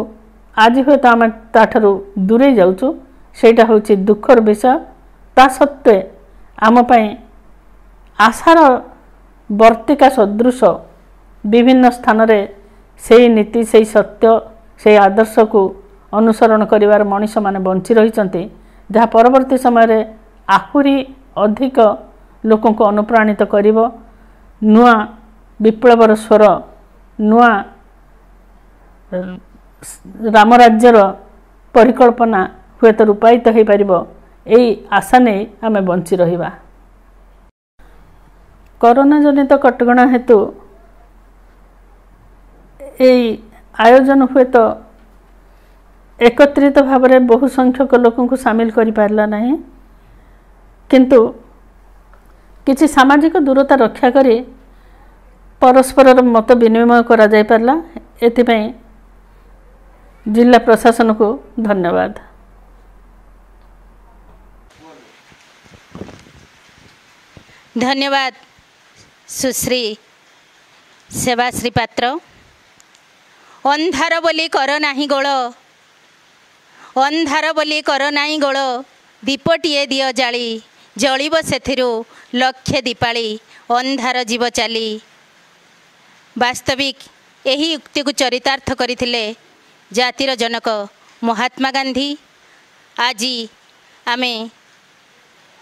[SPEAKER 3] आज हुए तो आम ताठू दूरे जाउछु सेटा होछि दुखर विषय। ता सत्वे आम पई आशार वर्तिका सदृश विभिन्न स्थान रे से नीति से सत्य से आदर्श को अनुसरण करिवार मनीष माने बंची रहिचंती, जहाँ परवर्ती समय रे आहुरी अधिक लोकों को अनुप्राणित करिवो। नुआ विप्लवर स्वर नुआ रामराज्यर परिकल्पना हुए तो रूपायित हो पारिबो, एई आशा नहीं आमे बंची रहिबा। कोरोना जनित कटकणा हेतु एई आयोजन हुए तो एकत्रित भाव में बहु संख्यक लोकों को सामिल करि पारला नहीं, किंतु किछि सामाजिक दूरता रक्षा करी परस्पर मत विनिमय करा जाय पारला। एथिपई जिला प्रशासन को धन्यवाद।
[SPEAKER 1] धन्यवाद सुश्री सेवाश्री पात्र। अंधार बोली कर नाही गोल, अंधार बोली कर नाही गोल, दीपटिए दियो जाली, जलिब सेथिरु लक्षे दीपाली, अंधार जीव चाली। वास्तविक यही उक्ति को चरितार्थ करथिले जातिर जनक महात्मा गांधी। आज आमे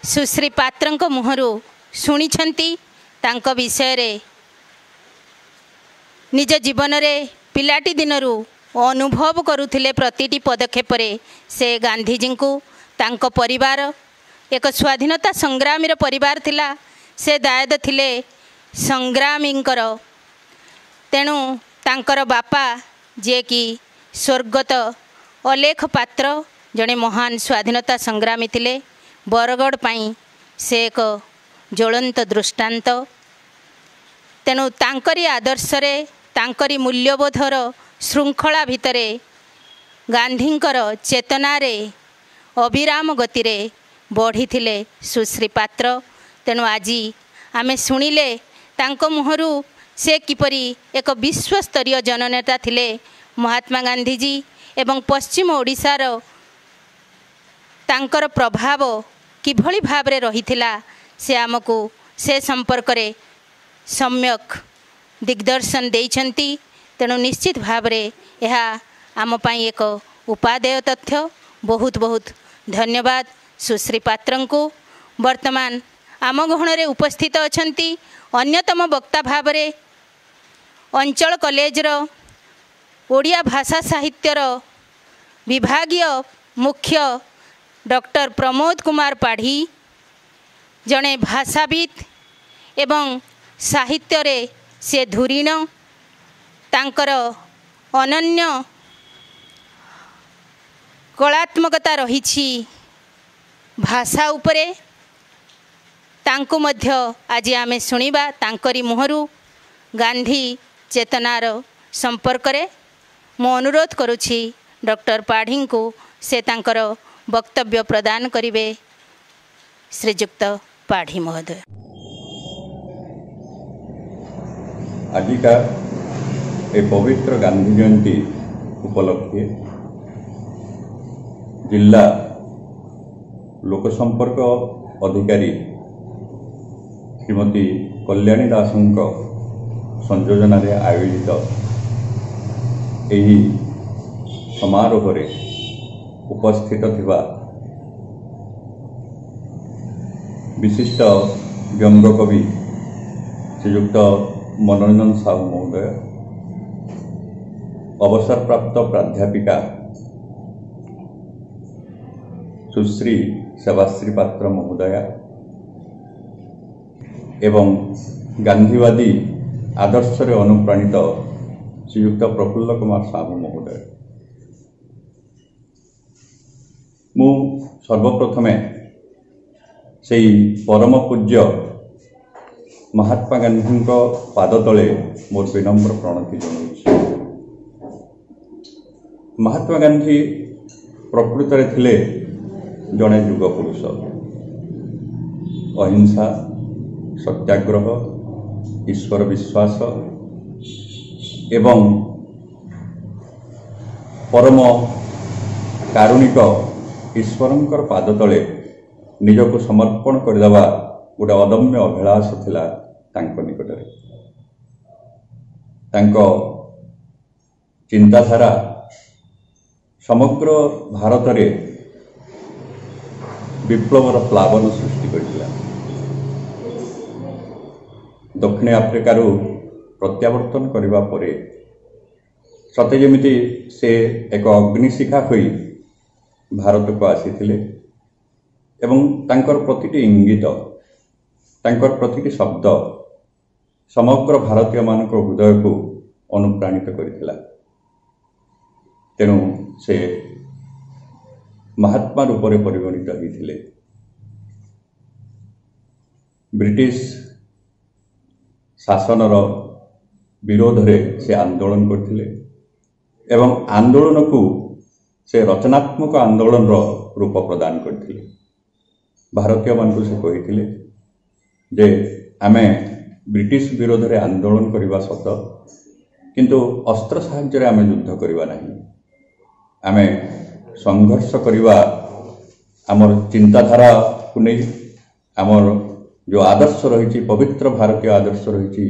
[SPEAKER 1] सुश्री पात्रंक मुहरु शुणिछंती तांको विषय रे निज जीवन रे पिलाटी दिनरू अनुभव करुथिले प्रतिटी पदक्षेप रे से गांधीजी को तांको परिवार एक स्वाधीनता संग्रामीर परिवार थिला। से दायद थिले संग्रामींकर, तेणु तांकर बापा जे कि स्वर्गत अलेख पात्र जड़े महान स्वाधीनता संग्रामी थिले। बरगढ़ पाई से एक ज्वलंत दृष्टांत। तेणु तांकरी आदर्श रे तांकरी मूल्यबोधर श्रृंखला भितरे गांधींकर चेतना रे अविराम गति रे बढ़ी थिले सुश्री पात्र। तेणु आज आमे शुणिले तांको मुहरु से किपरि एक विश्वस्तरीय जननेता थिले महात्मा गांधीजी एवं पश्चिम ओडिशार तांकर प्रभाव किभली भाव रे रहिथिला से आमको से संपर्क रे सम्यक दिग्दर्शन देइछंती। तेणु निश्चित भाव रे यह आम पाई एक उपादेय तथ्य। बहुत बहुत धन्यवाद सुश्री पात्रं को। वर्तमान आम गहण रे उपस्थित अछंती अन्यतम वक्ता भाव रे अंचल कॉलेज रो ओडिया भाषा साहित्यर विभागीय मुख्य डॉक्टर प्रमोद कुमार पाढ़ी, जड़े भाषाविद एवं साहित्य रे से धुरीण। तांकर अनन्य कलात्मकता रहिछि भाषा उपरे। तांको मध्य आज आमे सुनिबा तांकरी मुहरु गांधी चेतनार संपर्क रे। मो अनुरोध करुछि डॉक्टर पाढ़ी को से तांकर वक्तव्य प्रदान करिवे। श्रीयुक्त पाढ़ी महोदय।
[SPEAKER 4] आजिका ए पवित्र गांधी जयंती उपलक्षे जिला लोक संपर्क अधिकारी श्रीमती कल्याणी दासंक संयोजन रे आयोजित एही समारोह रे उपस्थित थिबा विशिष्ट व्यंग कवि श्रीयुक्त मनोरंजन साहू महोदय, अवसर प्राप्त प्राध्यापिका सुश्री सेवाश्री पात्र महोदया एवं गांधीवादी आदर्श रे अनुप्राणित श्रीयुक्त प्रफुल्ल कुमार साहू महोदय। मु सर्वप्रथमे से परम पूज्य महात्मा गांधी पाद तले मोर विनम्र प्रणति जनाऊँ। महात्मा गांधी प्रकृत रे थिले जड़े युग पुरुष। अहिंसा, सत्याग्रह, ईश्वर विश्वास एवं परम कारुणिक ईश्वरंकर पाद तले निजको समर्पण करदेवा गोटे अदम्य अभिलाष थिला तांको निकटरे। तांको चिंताधारा समग्र भारत रे विप्लवर प्लावन सृष्टि करथिला। दक्षिण आफ्रिकार प्रत्यावर्तन करबा परे सते जेमिति से एक अग्निशिखा होई भारत को आसीथिले एवं तांकर प्रतिटी इंगित, तांकर प्रतिटी शब्द समग्र भारतीय मानक हृदय को अनुप्राणित करथिला। तेणु से महात्मा रूप में परिगणित होते। ब्रिटिश शासनर विरोध रे से आंदोलन करथिले एवं आंदोलन को से रचनात्मक आंदोलन रूप प्रदान करथिले। भारतीय मानक से कहिथिले जे आमे ब्रिटिश विरोध रे आंदोलन करबा सत किंतु अस्त्र साहाय्य आमे युद्ध करबा नहीं। आमे संघर्ष करबा आमर चिंताधारा को नहीं, आमर जो आदर्श रही पवित्र भारतीय आदर्श रही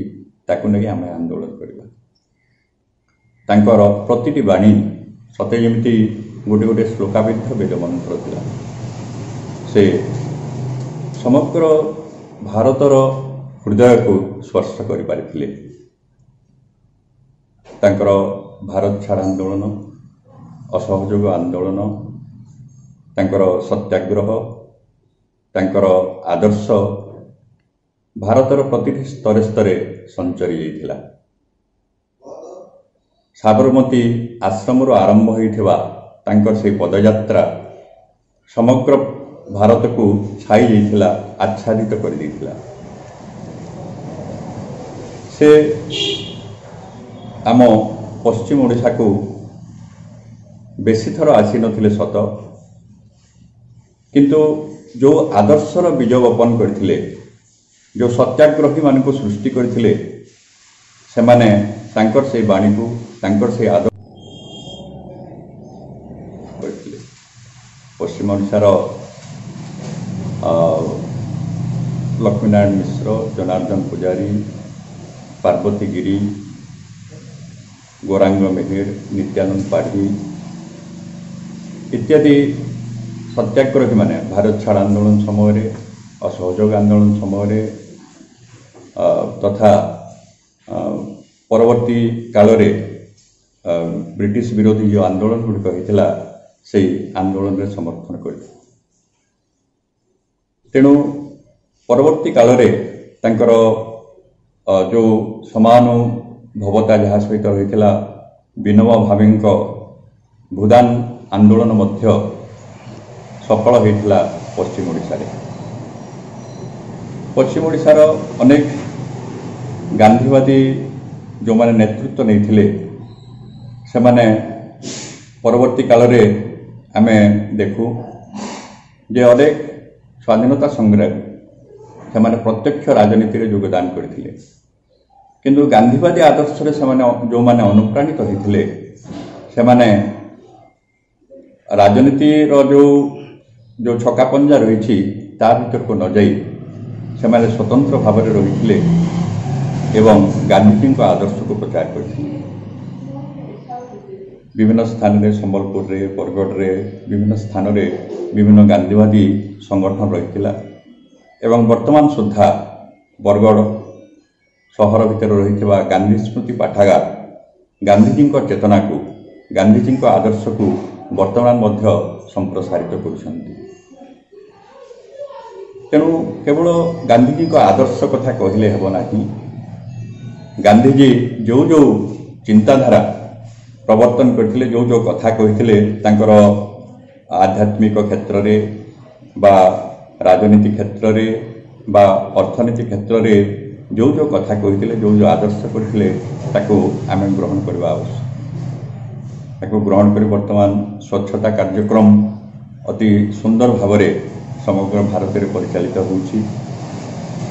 [SPEAKER 4] ताकू नहीं आमे आंदोलन करबा। तांकर प्रतिटी बाणी सते जेमिति गोटे गोटे श्लोकाबिद्ध वेद मंत्र थिला। से समग्र भारतर हृदय को स्पर्श कर पारिथिले। तांकर भारत छाड़ आंदोलन, असहयोग आंदोलन, तांकर सत्याग्रह, तांकर आदर्श भारतर प्रतिटी स्तरे स्तरे संचरी जाइथिला। साबरमती आश्रम आरंभ होइथिबा तांकर से पदयात्रा समग्र भारत को छाई जाइथिला, आच्छादित कर दैथिला। से आम पश्चिम ओडिशा को बेसी थर आसी नथिले सत, किंतु जो आदर्शर बीज बपन करथिले, जो सत्याग्रही मान को सृष्टि करथिले, से माने तांकर से बाणी को, तांकर से आदर्श करथिले। पश्चिम ओडिशार लक्ष्मीनारायण मिश्र, जनार्दन पुजारी, पार्वती गिरी, गौरांग मेहेर, नित्यानंद पाढ़ी इत्यादि सत्याग्रही माने भारत छाड़ आंदोलन समय, असहयोग आंदोलन समय तथा परवर्ती काल रे ब्रिटिश विरोधी जो आंदोलन गुड़िक होता से आंदोलन रे समर्थन कर। तेणु परवर्ती काल रे तांकर जो समानुभवता जहाँ सहित रही विनोबा भावे भूदान आंदोलन मध्य सफल होता पश्चिम ओडिशा रे। पश्चिम ओडिशार अनेक गांधीवादी जो माने नेतृत्व नहीं से माने परवर्ती काल रे आमे देखू जे अनेक स्वाधीनता संग्रामी से माने प्रत्यक्ष राजनीति रे योगदान करथिले, किंतु गांधीवादी आदर्श रे जो माने अनुप्राणित होइथिले से माने राजनीति रो जो छकापंजा रही ता भीतर को न जाई से माने स्वतंत्र भाव में रही एवं गांधीजी को आदर्श को प्रचार करथिले। विभिन्न स्थान रे संबलपुर रे, बरगढ़ रे, विभिन्न स्थान रे विभिन्न गांधीवादी संगठन रही एवं वर्तमान सुधा बरगढ़ सहर भितर रही गांधी स्मृति पाठागार गांधीजी चेतना को, गांधीजी आदर्श को वर्तमान मध्य संप्रसारित करुछंती। तेणु केवल गांधीजी आदर्श कथा कहले हेब नाही, गांधीजी जो जो चिंताधारा प्रवर्तन करथिले, जो जो कथा कहिथिले तांकर आध्यात्मिक क्षेत्र रे बा राजनीति क्षेत्र रे बा अर्थनीति क्षेत्र रे जो जो कथा कहिथिले, जो जो आदर्श करथिले ताको आमे ग्रहण करबा आवश्यक। ताको ग्रहण कर वर्तमान स्वच्छता कार्यक्रम अति सुंदर भाव समग्र भारत में परिचालित होउछि।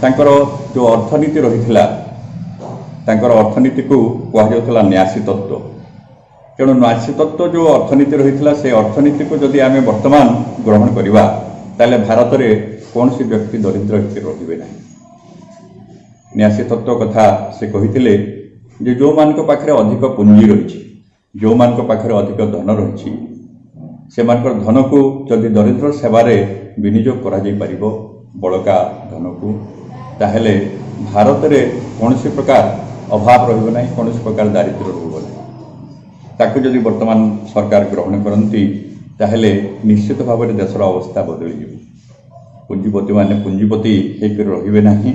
[SPEAKER 4] तांकर जो अर्थनीति रही अर्थनीति को कहुला न्यासी तत्व। तेणु न्यासी तत्व जो अर्थनीति रही से अर्थनीति को जदि आम वर्तमान ग्रहण करवा ताले भारत में कौन सी व्यक्ति दरिद्र रे ना। न्यासी तत्व कथा से कही जो मान पाखे अधिक पुंजी रही जो मान पाखे अधिक धन रही से धन को जदि दरिद्र सेवारे विनियोग करा जाई परिबो बड़का धन को ताहेले भारत में कौन सी प्रकार अभाव रहिबो नहीं, कौन सी प्रकार दारिद्र्य रहिबो नहीं। ताकू जदि वर्तमान सरकार ग्रहण करती ताहेले निश्चित भाव में देशर अवस्था बदल जाए। पुंजीपति माने पुंजीपति होकर रहिबे नहीं,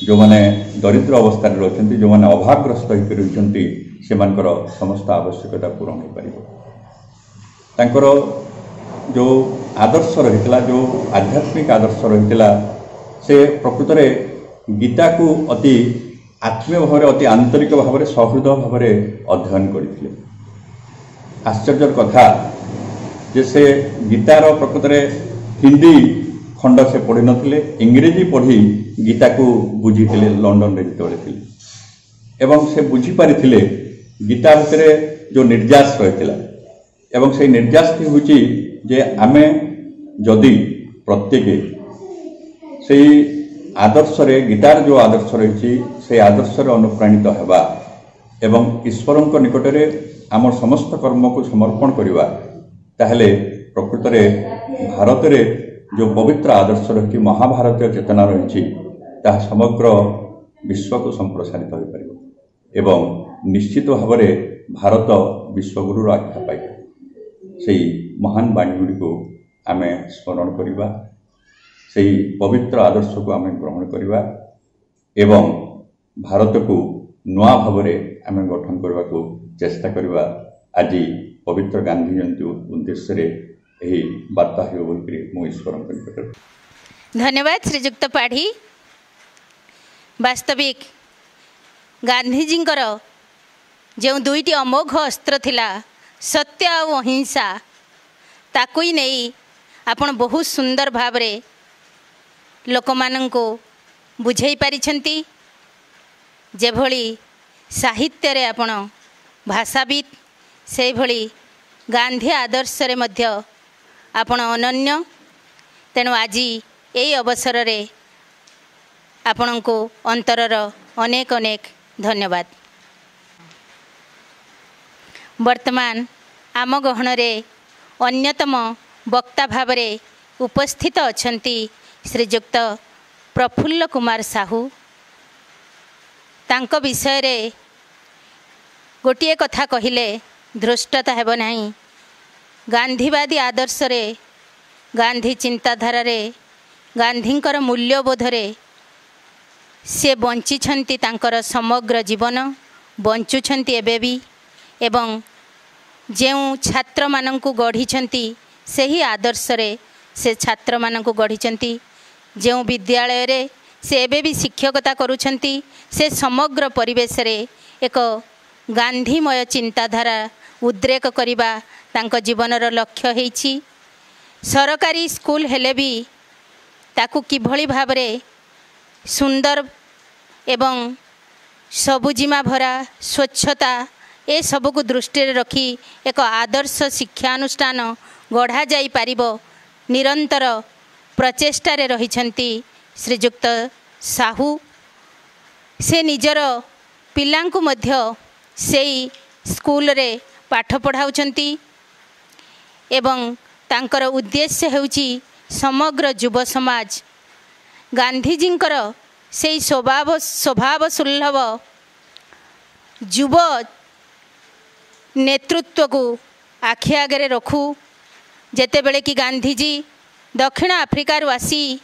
[SPEAKER 4] जो माने दरिद्र अवस्था रही जो माने अभावग्रस्त होकर रही सेमानकर समस्त आवश्यकता पूरण हो पारिबो। तांकर जो आदर्श रही जो आध्यात्मिक आदर्श रही से प्रकृत में गीता को अति आत्मीय भाव अति आंतरिक भाव सहृदय भाव अध्ययन करते। आश्चर्य कथा जे से गीतार प्रकृत में हिंदी खंड से पढ़ी नथिले, इंग्रेजी पढ़ी गीता को बुझी लंडन रे जिते एवं से बुझी पारिथिले गीता भितर जो निर्यास रही एवं से निर्यास हूँ जे आमे जदि प्रत्येक से आदर्श रे गीतार जो आदर्श रही से आदर्श अनुप्राणित होगा एवं ईश्वर निकट में आम समस्त कर्म को समर्पण करवा ताहले प्रकृत में भारत रे जो पवित्र आदर्श रही महाभारतीय चेतना रही समग्र विश्व को संप्रसारित हो पार एवं निश्चित भाव में भारत विश्वगुरु आख्या पाई से महान बाणी गुड़ी को आम स्मरण करवा से पवित्र आदर्श को आम ग्रहण करवा एवं भारत को नुआ भाव में आम गठन करने को चेष्टा करवा। आज पवित्र गांधी जयंती उद्देश्य यही वार्ता हो बोल मु ईश्वर निकट
[SPEAKER 1] धन्यवाद श्रीजुक्त पाढ़ी। वास्तविक गांधीजी जो दुईटी अमोघ अस्त्र थिला सत्य और अहिंसा ताकू ही नहीं आपण बहुत सुंदर भाव रे लोक मानंको बुझाई पारिछंती। जेभली साहित्य रे आपण भाषाविद से भली गांधी आदर्श रे मध्य आपण अनन्य। तेणु आज यही अवसर रे आपण को अंतरर अनेक अनेक धन्यवाद। वर्तमान आम गहन रे अन्यतम वक्ता भाव रे उपस्थित अछंती श्रीजुक्त प्रफुल्ल कुमार साहू। तांको विषय रे गोटिए कथा कहिले धृष्टता हेब नहीं। गांधीवादी आदर्श रे गांधी चिंताधारा रे गांधींकर मूल्यबोध रे से बंचिछंती तांकर समग्र जीवन बंचुछंती एबे भी एवं जेउ छात्र मानंकु गढ़िछंती सही आदर्श रे से छात्र मानंकु गढ़िछंती। जेउ विद्यालय रे से एबे भी शिक्षकता करुछंती से समग्र परिवेश रे एक गांधीमय चिंताधारा उद्रेक करिबा तांक जीवनर लक्ष्य हेछि। सरकारी स्कूल हेले भी ताकू किभली भाव रे सुंदर एवं सबुजिमा भरा स्वच्छता ए सबू को दृष्टि रखी एक आदर्श शिक्षानुष्ठान गढ़ा जाई पारिबो निरंतर प्रचेष्टा रे रहिछंती श्रीजुक्त साहू। से निजर पिलांकु मध्य सेई स्कूल रे पाठ पढ़ाउछंती एवं तांकर उद्देश्य हेउची समग्र युव समाज गांधीजींकर सेई स्वभाव सुलभ युव नेतृत्व को आखि आगे रखू। जेते बेले कि गांधीजी दक्षिण आफ्रिकार आसी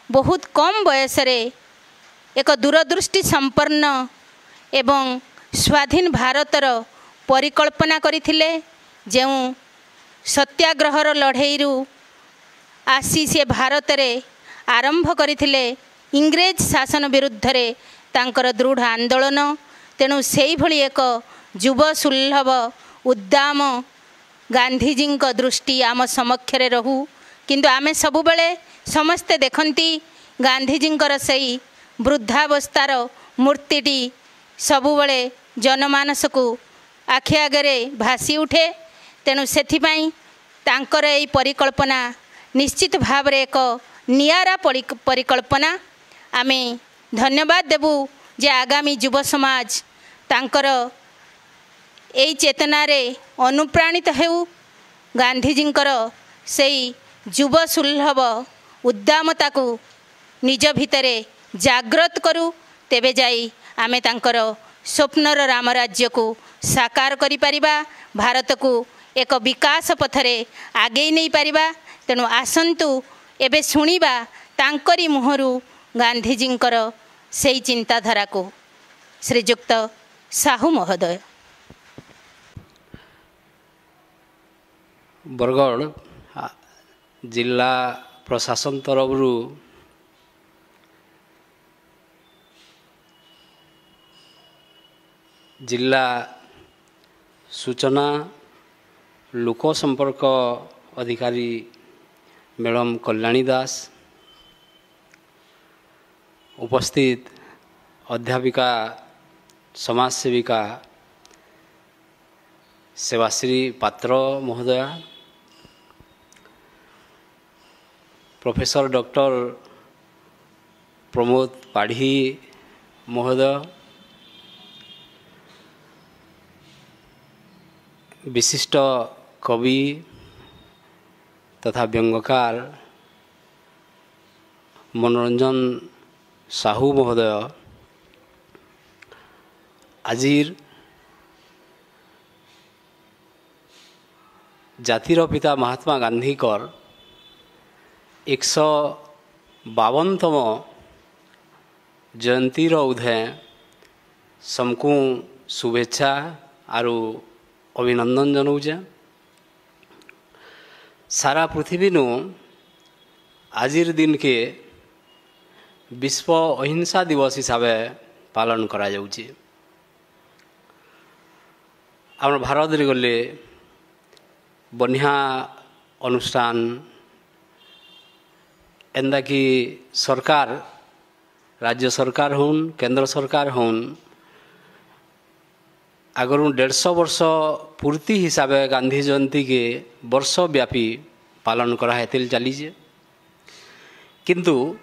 [SPEAKER 1] बहुत कम बयस रे एक दूरदृष्टि संपन्न एवं स्वाधीन भारतर परिकल्पना करिथिले। जेउ सत्याग्रहर लड़ाई आसी से भारत रे आरंभ करिथिले इंग्रेज शासन विरुद्ध रे तांकर दृढ़ आंदोलन। तेणु सेई भली एक युव सुलभ उद्दाम गांधीजी दृष्टि आम समक्षरे रहू किंतु आमे सबुबले समस्ते देखती गांधीजींकर सही वृद्धावस्थार मूर्तिटी सबुबले जनमानस को आखि आगे भासी उठे। तेणु सेथिपाई तांकर एई परिकल्पना निश्चित भाव रे एक नियारा परिकल्पना। आमे धन्यवाद देबू जे आगामी युव समाज तांकर एई चेतना रे अनुप्राणित हेउ गांधीजींकर सेई युव सुलभ उद्दामता को निज भितरे जागृत करू तेबे जाई आमे तांकर स्वप्नर रामराज्य को साकार करि परिबा, भारत को एक विकास पथरे आगे नहीं पारिबा। तेणु आसंतु एबे शुणिबा तांकरी मुहरु गांधीजींकर सेई चिंताधारा को। श्रीयुक्त साहू महोदय।
[SPEAKER 5] बरगढ़ जिला प्रशासन तरफरु जिला सूचना लोक संपर्क अधिकारी मैडम कल्याणी दास, उपस्थित अध्यापिका समाजसेविका सेवाश्री पात्र महोदया, प्रोफेसर डॉक्टर प्रमोद पाढ़ी महोदय, विशिष्ट कवि तथा व्यंग्यकार मनोरंजन साहू महोदय, आजिर जातिर पिता महात्मा गांधीकर 152तम जयंतीर उधे समकू शुभेच्छा आरु अभिनंदन जनाऊे। सारा पृथ्वी नु आजिर दिन के विश्व अहिंसा दिवस हिसाब पालन करा जाउची। आम भारत रे गले बढ़िया अनुष्ठान एंदा कि सरकार राज्य सरकार होन केंद्र सरकार होन आगर 150 वर्ष पूर्ति हिसाब गांधी जयंती के वर्ष व्यापी पालन कराइल चलीजे। किंतु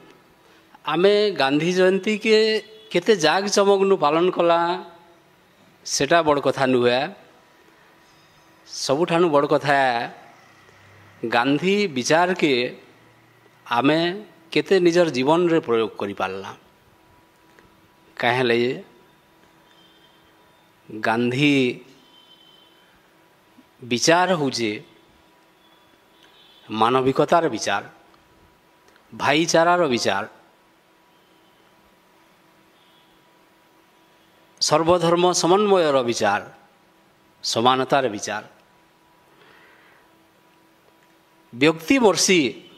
[SPEAKER 5] आमे गांधी जयंती के केते जाग चमक पालन कला सेटा बड़ कथा नुहे। सबुठानु बड़ कथा गांधी विचार के आमे केते निजर जीवन रे प्रयोग करि पारला। काहे लगे गांधी विचार होजे मानविकतार विचार, भाईचारार विचार, सर्वधर्म समन्वयर विचार, समानतार विचार। व्यक्ति मर्सी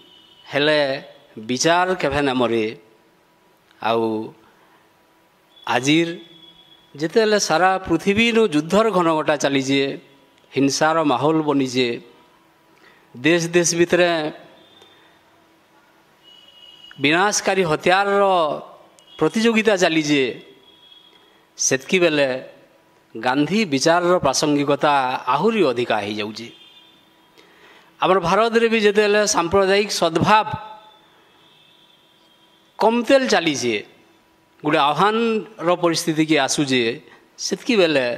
[SPEAKER 5] हेले विचार केभे न मरे। आउ आजिर जितेले सारा पृथ्वी नु युद्धर घनघटा चलीजे, हिंसार माहौल बनीजे, देश देश भितर विनाशकारी हथियार प्रतियोगिता चलीजे, सेतकी बेले गांधी विचार प्रासंगिकता आहुरी अधिका हो जाउची। आमर भारत रे भी जितेले सांप्रदायिक सद्भाव कमतेल चलीजे, गोटे आह्वान परिस्थिति की आसूजे, सेतकी बेले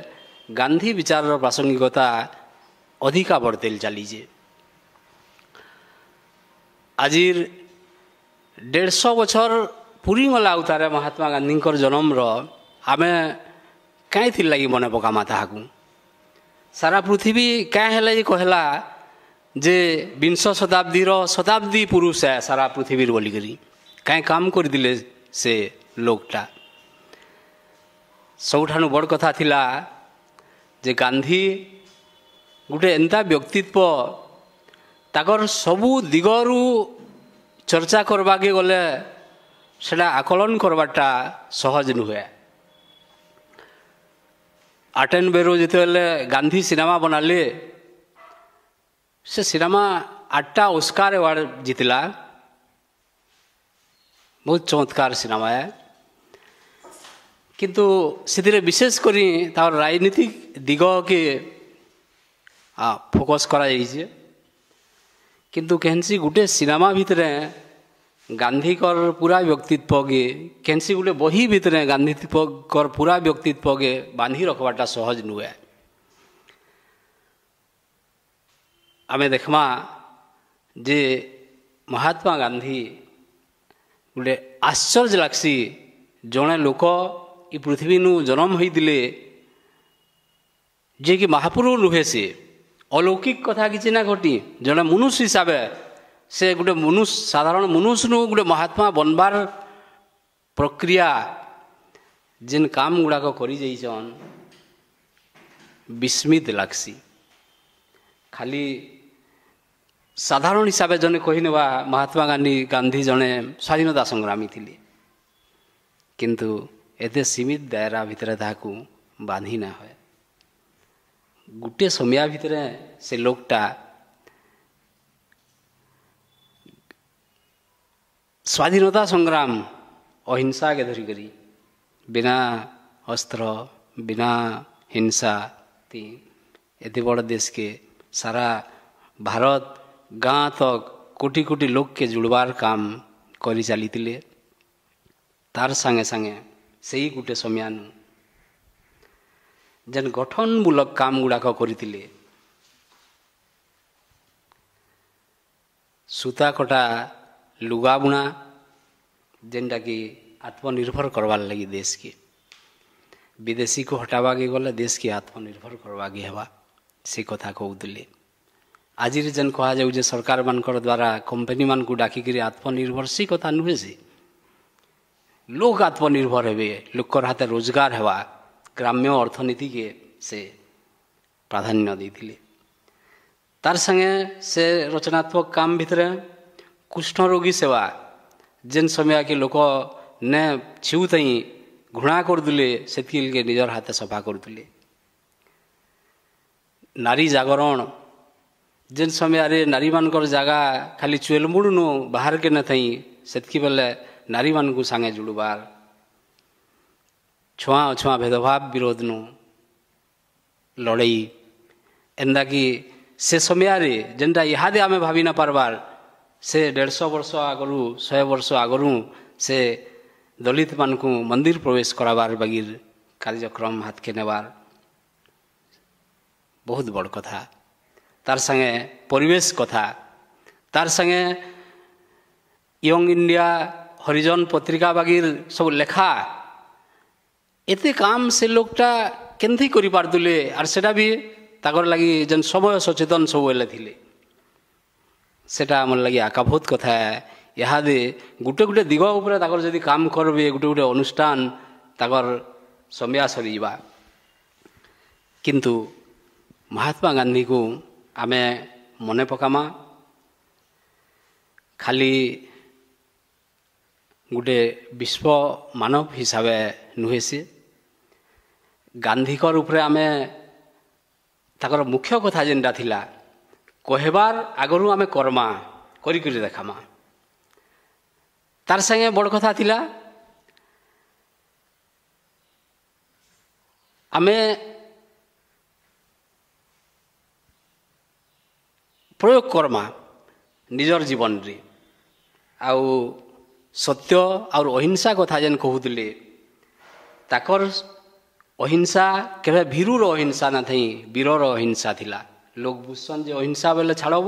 [SPEAKER 5] गांधी विचार प्रासंगिकता अधिका बढ़तेल चलीजे। आजिर 150 बछर पूरी गला उतारे महात्मा गांधी जन्म आमे कहीं थी लगी मने पकामा ताकू। सारा पृथ्वी क्या है कहला जे 20 शताब्दी पुरुष है सारा पृथ्वी बोलिकी कहीं काम कर दिले से लोकटा। सबुठानु बड़ कथा थिला जे गांधी गोटे एंता व्यक्तित्व ताकर सबू दिगरू चर्चा करवा के गले सेटा आकलन करवाटा सहज नुहे। 98 ଯେତେବେଳେ ଗାନ୍ଧୀ ସିନେମା ବନାଲେ ସେ ସିନେମା 8ଟା ଓସ୍କାର ଆୱାର୍ଡ ଜିତିଲା। ବହୁତ ଚମତ୍କାର ସିନେମା है କିନ୍ତୁ ସେଥିରେ ବିଶେଷ କରି ତାର ରାଜନୀତିକ ଦିଗକେ ଫୋକସ୍ କରାଯାଇଛି। କିନ୍ତୁ କେନ୍ସି ଗୋଟେ ସିନେମା ଭିତରେ ଗାନ୍ଧୀଙ୍କର ପୁରା ବ୍ୟକ୍ତିତ୍ୱକେ କେନ୍ସି ଗୋଟେ ବହି ଭିତରେ ଗାନ୍ଧୀଙ୍କର ପୁରା ବ୍ୟକ୍ତିତ୍ୱକେ ବାନ୍ଧି ରଖବାଟା ସହଜ ନୁହେଁ। ଆମେ ଦେଖମା ଯେ ମହାତ୍ମା ଗାନ୍ଧୀ ଗୋଟେ ଆଶ୍ଚର୍ଯ୍ୟ ଲାଗ୍ସି ଜଣେ ଲୋକ ଏ ପୃଥିବୀନୁ ଜନ୍ମ ହୋଇଥିଲେ ଯିଏକି ମହାପୁରୁଷ ନୁହେଁ। ସେ अलौकिक कथा किसी ना घटी जड़े मनुष्य हिसाब से गोटे मनुष्य साधारण मनुष्य नु गोटे महात्मा बनबार प्रक्रिया जिन काम गुड़ाक करी जाइछन विस्मित लागसी। खाली साधारण हिसाब से जने कही नेबा महात्मा गांधी जने स्वाधीनता संग्रामी थिले किंतु एते सीमित दायरा भितर ताकू बांधी ना होय। गोटे समय भितर से लोकटा स्वाधीनता संग्राम अहिंसा के धरी करी बिना अस्त्र बिना हिंसा थी एते बड़ देश के सारा भारत गाँ तक कोटि कोटि लोक के जुड़बार काम करी चली तार संगे संगे से ही गोटे समयानु जेन गठनमूलक काम गुड़ाक करथिले सूता कटा लुगा बुणा जेनटा कि आत्मनिर्भर करवार लगी देश के विदेशी को हटावा के गले देश के आत्मनिर्भर करवा के हवा से कथा कहते। आज जेन कह जाऊ जे सरकार मानकर द्वारा कंपनी मान को डाकिक आत्मनिर्भर से कथा नुहे से लोक आत्मनिर्भर हे लोकर हाथ रोजगार हवा ग्राम्य अर्थनीति के से प्राधान्य देते। तार संगे से रचनात्मक काम भितर कुष्ठ रोगी सेवा जेन समय के लोक ने छू तई घृणा करदुले से निजर हाथ सफा करदुले। नारी जागरण जेन समय नारी मानकर जगह खाली चुएलमुड़ नु बाहर के न थई सेतकी बेले नारी मान को सांगे जुड़बार छुआ अछुआ भेदभाव विरोध नु लड़ई एंदा कि से समय जेनटा इहादे आमे भावी न पारबार से 150 वर्ष आगरू 100 वर्ष आगरू से दलित मान को मंदिर प्रवेश कराबार बगीर कार्यक्रम हाथ के नेबार बहुत बड़ कथा। तार संगे परिवेश कथा तार संगे यंग इंडिया हरिजन पत्रिका बगीर सब लेखा एते काम से लोकटा केनथी करि पारदुले आर सेटा भी ताकर लगी जन समय सचेतन सब वेले थिले सेटा हमर लगी आकाभूत कथा है। इहादे गुटे गुटे दिग उपरे ताकर जदि काम करबे गुटे गुटे अनुष्ठान ताकर समय सरीबा किंतु महात्मा गांधी को आमे मने पकामा खाली गुटे विश्व मानव हिसाब नुहे से गांधीकर उपरे आमे ताकर मुख्य कथा जेनटा थिला कहबार आगरू आमे कर्मा करी करी देखामा तार संगे बड़ कथा थिला आमे प्रयोग कर्मा निजर जीवन रे आउ सत्य और अहिंसा कथा जेन कहूले ताकर अहिंसा केवे भीरुर अहिंसा ना थी वीरर अहिंसा थिला। लोग बुझसन जे अहिंसा बेले छाड़ब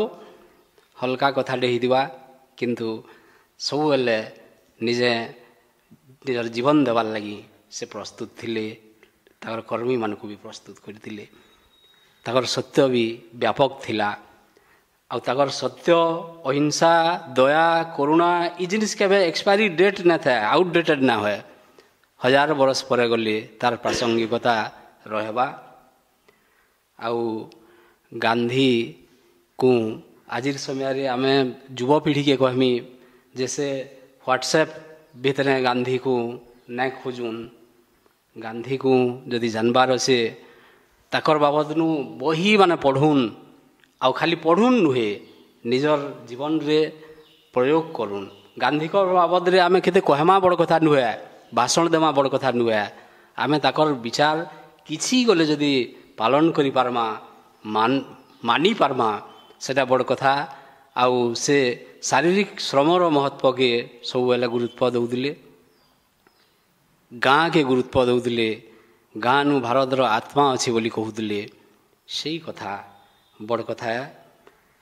[SPEAKER 5] हल्का कथा डेहिदिबा किंतु सब बेले निजे निजर जीवन देवार लगी से प्रस्तुत थिले ताकर कर्मी मान को भी प्रस्तुत करथिले। ताकर सत्य भी व्यापक थिला आउ ताकर सत्य अहिंसा दया करुणा ई जिनिस के एक्सपायरी डेट ना था आउटडेटेड ना होए 1000 बरस पर गले तार प्रासंगिकता रहबा। आउ गांधी को आज समय आमे युवपीढ़ी के कहमी जैसे व्हाट्सएप भीतर गांधी को नहीं खोजुन गांधी को जदि जानबार से ତାକର ବାବଦନୁ ବହି ମାନେ ପଢ଼ୁନ୍ ଆଉ ଖାଲି ପଢ଼ୁନ୍ ନୁହେଁ ନିଜର ଜୀବନରେ ପ୍ରୟୋଗ କରୁନ୍। ଗାନ୍ଧୀଙ୍କ ବାବଦରେ ଆମେ କେତେ କହେମା ବଡ଼ କଥା ନୁହେଁ, ଭାଷଣ ଦେମା ବଡ଼ କଥା ନୁହେଁ। ଆମେ ତାକର ବିଚାର କିଛି ଗଲେ ଯଦି ପାଳନ କରିପାରମା ମାନି ପାରମା ସେଟା ବଡ଼ କଥା। ଆଉ ସେ ଶାରୀରିକ ଶ୍ରମର ମହତ୍ଵକେ ସବୁବେଳେ ଗୁରୁତ୍ୱ ଦେଉଥିଲେ, ଗାଁକେ ଗୁରୁତ୍ୱ ଦେଉଥିଲେ, ଗାଁନୁ ଭାରତର ଆତ୍ମା ଅଛି ବୋଲି କହୁଥିଲେ। ସେଇ କଥା ବଡ଼ କଥା।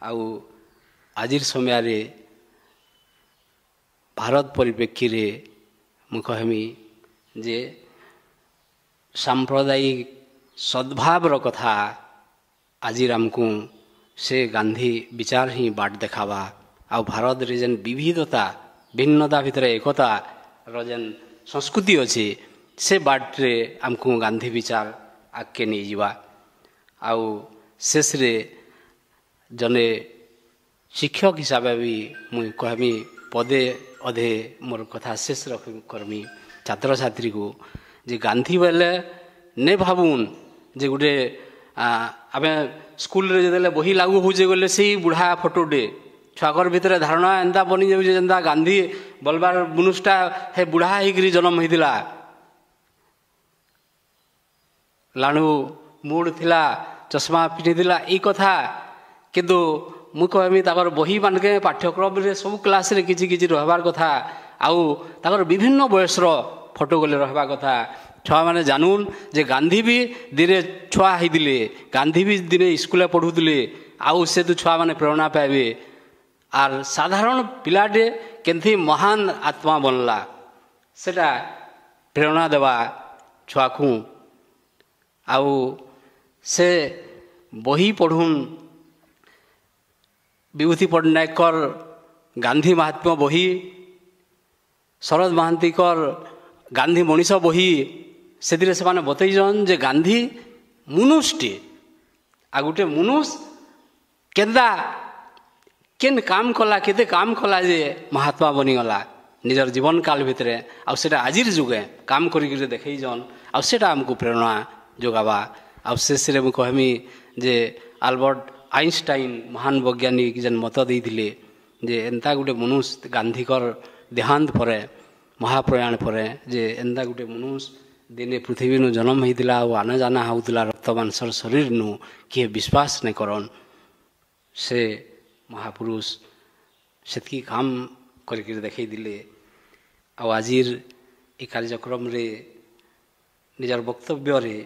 [SPEAKER 5] ଆଉ ଆଜିର ସମୟରେ ଭାରତ ପରିପ୍ରେକ୍ଷୀରେ ମୁଁ କହମି ଯେ ସାମ୍ପ୍ରଦାୟିକ ସଦ୍ଭାବର କଥା ଆଜିର ଆମକୁ ସେ ଗାନ୍ଧୀ ବିଚାର ହିଁ ବାଟ ଦେଖାବା। ଆଉ ଭାରତରେ ଯେନ୍ ବିବିଧତା ଭିନ୍ନତା ଭିତରେ ଏକତାର ଯେନ୍ ସଂସ୍କୃତି ଅଛି ସେ ବାଟରେ ଆମକୁ ଗାନ୍ଧୀ ବିଚାର ଆଗକେ ନେଇଯିବା। ଆଉ ଶେଷରେ ଜଣେ ଶିକ୍ଷକ ହିସାବେ ବି ମୁଇଁ କହମି ପଦେ ଅଧେ ମୋର କଥା ଶେଷ କରମି ଛାତ୍ରଛାତ୍ରୀକୁ ଯେ ଗାନ୍ଧୀ ବେଲେ ନେ ଭାବୁନ୍ ଯେ ଗୋଟେ ଆମେ ସ୍କୁଲରେ ଯେତେବେଳେ ବହି ଲାଗୁ ହଉଛେ ଗଲେ ସେଇ ବୁଢ଼ା ଫଟୋଟେ ଛୁଆଙ୍କର ଭିତରେ ଧାରଣା ଏନ୍ତା ବନି ଯାଉଛେ ଯେନ୍ତା ଗାନ୍ଧୀ ବଲବାର ମନୁଷଟା ହେ ବୁଢ଼ା ହେଇକିରି ଜନ୍ମ ହେଇଥିଲା, ଲାଣୁ ମୁଡ଼ ଥିଲା, ଚଷମା ପିନ୍ଧିଥିଲା ଏଇ କଥା। କିନ୍ତୁ ମୁଁ କହିବି ତାଙ୍କର ବହି ମାନକେ ପାଠ୍ୟକ୍ରମରେ ସବୁ କ୍ଲାସରେ କିଛି କିଛି ରହିବାର କଥା। ଆଉ ତାଙ୍କର ବିଭିନ୍ନ ବୟସର ଫଟୋ ଗଲେ ରହିବା କଥା। ଛୁଆମାନେ ଜାନୁନ୍ ଯେ ଗାନ୍ଧୀ ବି ଦିନେ ଛୁଆ ହେଇଥିଲେ, ଗାନ୍ଧୀ ବି ଦିନେ ସ୍କୁଲରେ ପଢ଼ୁଥିଲେ। ଆଉ ସେ ତ ଛୁଆମାନେ ପ୍ରେରଣା ପାଇବେ। ଆର୍ ସାଧାରଣ ପିଲାଟେ କେମିତି ମହାନ ଆତ୍ମା ବନଲା ସେଟା ପ୍ରେରଣା ଦେବା ଛୁଆକୁ। ଆଉ ସେ ବହି ପଢ଼ୁନ୍ ବିଭୂତି ପଟ୍ଟନାୟକର ଗାନ୍ଧୀ ମହାତ୍ମ୍ୟ ବହି, ଶରଦ ମହାନ୍ତିଙ୍କର ଗାନ୍ଧୀ ମଣିଷ ବହି, ସେଥିରେ ସେମାନେ ବତେଇଛନ୍ ଯେ ଗାନ୍ଧୀ ମନୁଷଟେ ଆଉ ଗୋଟେ ମନୁଷ କେନ୍ତା କେନ୍ କାମ କଲା, କେତେ କାମ କଲା ଯେ ମହାତ୍ମା ବନିଗଲା ନିଜର ଜୀବନ କାଳ ଭିତରେ। ଆଉ ସେଟା ଆଜିର ଯୁଗେ କାମ କରିକିରି ଦେଖେଇଛନ୍। ଆଉ ସେଟା ଆମକୁ ପ୍ରେରଣା ଯୋଗାବା। ଆଉ ଶେଷରେ ମୁଁ କହମି ଯେ ଆଲବର୍ଟ ଆଇନଷ୍ଟାଇନ ମହାନ ବୈଜ୍ଞାନିକ ଯେନ୍ ମତ ଦେଇଥିଲେ ଯେ ଏନ୍ତା ଗୋଟେ ମନୁଷ ଗାନ୍ଧୀଙ୍କର ଦେହାନ୍ତ ପରେ ମହାପ୍ରୟାଣ ପରେ ଯେ ଏନ୍ତା ଗୋଟେ ମନୁଷ ଦିନେ ପୃଥିବୀନୁ ଜନ୍ମ ହେଇଥିଲା ଆଉ ଆନା ଜାନା ହେଉଥିଲା ରକ୍ତ ମାଂସର ଶରୀରନୁ କିଏ ବିଶ୍ୱାସ ନାଇଁ କରନ୍। ସେ ମହାପୁରୁଷ ସେତିକି କାମ କରିକିରି ଦେଖେଇଥିଲେ। ଆଉ ଆଜିର ଏ କାର୍ଯ୍ୟକ୍ରମରେ ନିଜର ବକ୍ତବ୍ୟରେ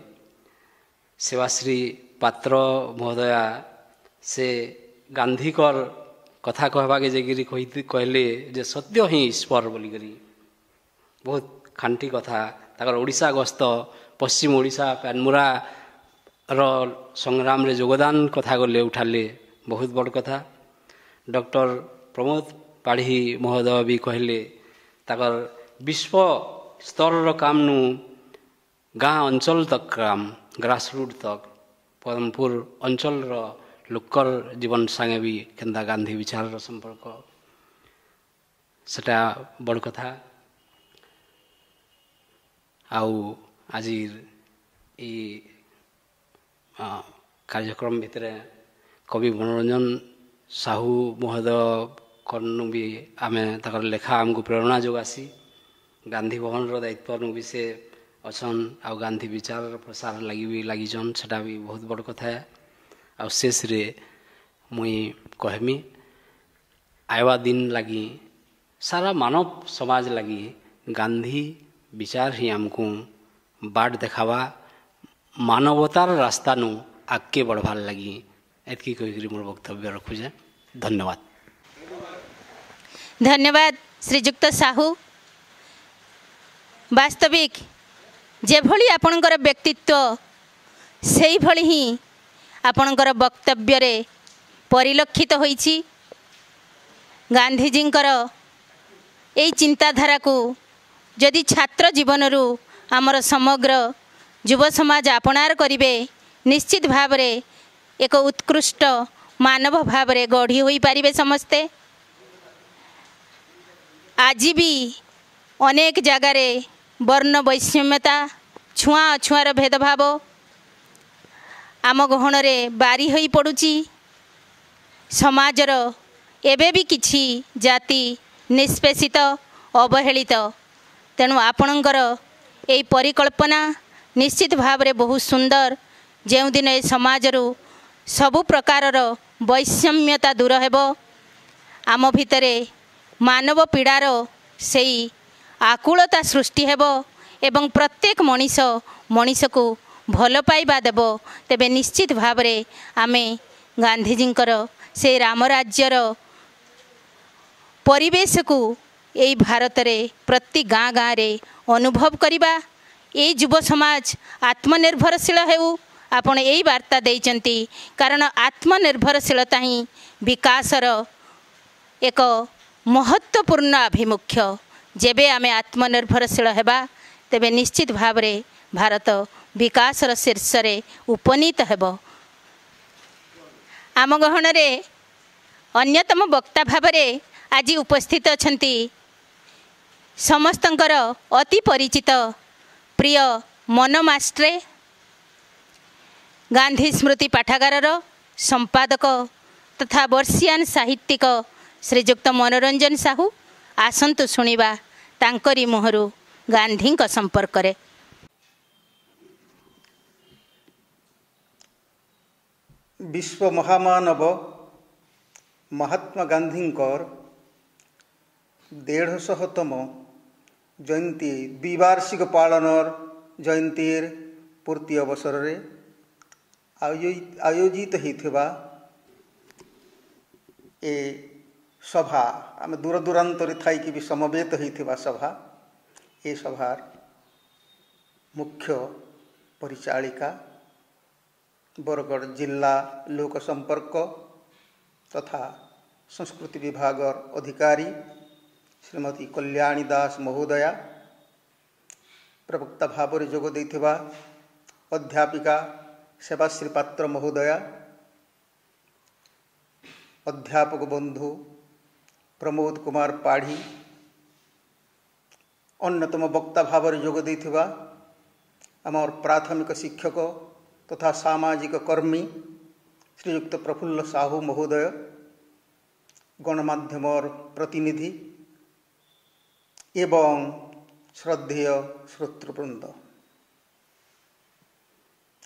[SPEAKER 5] ସେବାଶ୍ରୀ ପାତ୍ର ମହୋଦୟା ସେ ଗାନ୍ଧୀଙ୍କର କଥା କହିବାକେ ଯାଇକିରି କହିଲେ ଯେ ସତ୍ୟ ହିଁ ଈଶ୍ୱର ବୋଲିକରି ବହୁତ ଖାଣ୍ଟି କଥା। ତାଙ୍କର ଓଡ଼ିଶା ଗସ୍ତ, ପଶ୍ଚିମ ଓଡ଼ିଶା ପ୍ୟାନମୁରାର ସଂଗ୍ରାମରେ ଯୋଗଦାନ କଥା ଗଲେ ଉଠାଲେ ବହୁତ ବଡ଼ କଥା। ଡକ୍ଟର ପ୍ରମୋଦ ପାଢ଼ୀ ମହୋଦୟ ବି କହିଲେ ତାଙ୍କର ବିଶ୍ୱ ସ୍ତରର କାମନୁ ଗାଁ ଅଞ୍ଚଳ ତକ୍ କାମ, ଗ୍ରାସରୁଟ୍ ତକ୍, ପଦମପୁର ଅଞ୍ଚଳର ଲୋକର ଜୀବନ ସାଙ୍ଗେ ବି କେନ୍ତା ଗାନ୍ଧୀ ବିଚାରର ସମ୍ପର୍କ ସେଟା ବଡ଼ କଥା। ଆଉ ଆଜିର এই କାର୍ଯ୍ୟକ୍ରମ ଭିତରେ କବି ମନୋରଞ୍ଜନ ସାହୁ ମହୋଦୟଙ୍କନୁ ବି ଆମେ ତାଙ୍କର ଲେଖା ଆମକୁ ପ୍ରେରଣା ଯୋଗାସି। ଗାନ୍ଧୀ ଭବନର ଦାୟିତ୍ୱନୁ ବି ସେ ଅଛନ୍ ଆଉ ଗାନ୍ଧୀ ବିଚାରର ପ୍ରସାର ଲାଗି ବି ଲାଗିଛନ୍, ସେଟା ବି ବହୁତ ବଡ଼ କଥା। ଆଉ ଶେଷରେ ମୁଇଁ କହମି ଆଇବା ଦିନ ଲାଗି ସାରା ମାନବ ସମାଜ ଲାଗି ଗାନ୍ଧୀ ବିଚାର ହିଁ ଆମକୁ ବାଟ ଦେଖାବା, ମାନବତାର ରାସ୍ତାନୁ ଆଗକେ ବଢ଼ବାର୍ ଲାଗି। ଏତିକି କହିକିରି ମୋର ବକ୍ତବ୍ୟ ରଖୁଛେ। ଧନ୍ୟବାଦ।
[SPEAKER 1] ଧନ୍ୟବାଦ ଶ୍ରୀଯୁକ୍ତ ସାହୁ। ବାସ୍ତବିକ ଯେଭଳି ଆପଣଙ୍କର ବ୍ୟକ୍ତିତ୍ୱ ସେଇଭଳି ହିଁ ଆପଣଙ୍କର ବକ୍ତବ୍ୟରେ ପରିଲକ୍ଷିତ ହୋଇଛି। ଗାନ୍ଧୀଜୀଙ୍କର ଏଇ ଚିନ୍ତାଧାରାକୁ ଯଦି ଛାତ୍ର ଜୀବନରୁ ଆମର ସମଗ୍ର ଯୁବ ସମାଜ ଆପଣାର କରିବେ, ନିଶ୍ଚିତ ଭାବରେ ଏକ ଉତ୍କୃଷ୍ଟ ମାନବ ଭାବରେ ଗଢ଼ି ହୋଇପାରିବେ ସମସ୍ତେ। ଆଜି ବି ଅନେକ ଜାଗାରେ ବର୍ଣ୍ଣ ବୈଷମ୍ୟତା, ଛୁଆଁ ଅଛୁଆଁର ଭେଦଭାବ आम गहणरे बारी होई पड़ुची। समाजर एबे भी किछि जाति निष्पेषित अवहेलित। तेणु आपणकर यही परिकल्पना निश्चित भाव रे बहुत सुंदर। ଯେଉଁ दिन ए समाजरू सबु प्रकारर वैषम्यता दूर हेबो, आम भितरे मानव पीड़ार सेई आकुलता सृष्टि हेबो एवं प्रत्येक मनीष को भल पाइबा देबो, तेबे निश्चित भाव रे आमे गांधीजींकर से रामराज्यर परिवेश को यही भारत रे प्रति गाँ गाँ रे अनुभव करिबा। ये युव समाज आत्मनिर्भरशील हेउ आपण यही वार्ता देइचंती, कारण आत्मनिर्भरशीलता ही विकासर एक महत्वपूर्ण आभिमुख्य। जेबे आमे आत्मनिर्भरशील हेबा तेबे निश्चित भाव रे भारत विकासर शीर्ष रे उपनीत हेबो। आम गहणरे अन्यतम वक्ता भाव रे आज उपस्थित अछंती समस्तंकर अति परिचित प्रिय मन मास्ट्रे, गांधी स्मृति पाठागार संपादक तथा वर्षियान साहित्यिक श्रीजुक्त मनोरंजन साहू। आसंतु शुणिबा तांकरी मुहरु गांधी संपर्क रे।
[SPEAKER 6] विश्व महामानव महात्मा गांधींकर 150तम जयंती द्विवार्षिक पालनर जयंतीर पूर्ति अवसर रे आयोजित होइथिबा ए सभा आम दूर दूरांतर थी भी समवेत होइथिबा सभा, ए सभार मुख्य परिचालिका बरगढ़ जिला लोक संपर्क तथा संस्कृति विभाग अधिकारी श्रीमती कल्याणी दास महोदया, प्रवक्ता भाव में जोग देइथिबा अध्यापिका सेवाश्री पात्र महोदया, अध्यापक बंधु प्रमोद कुमार पाढ़ी, अन्यतम वक्ता भाव में जोग देइथिबा आमर प्राथमिक शिक्षक तथा सामाजिक कर्मी श्रीयुक्त प्रफुल्ल साहू महोदय, गणमाध्यम प्रतिनिधि एवं श्रद्धेय श्रोतृवृंद।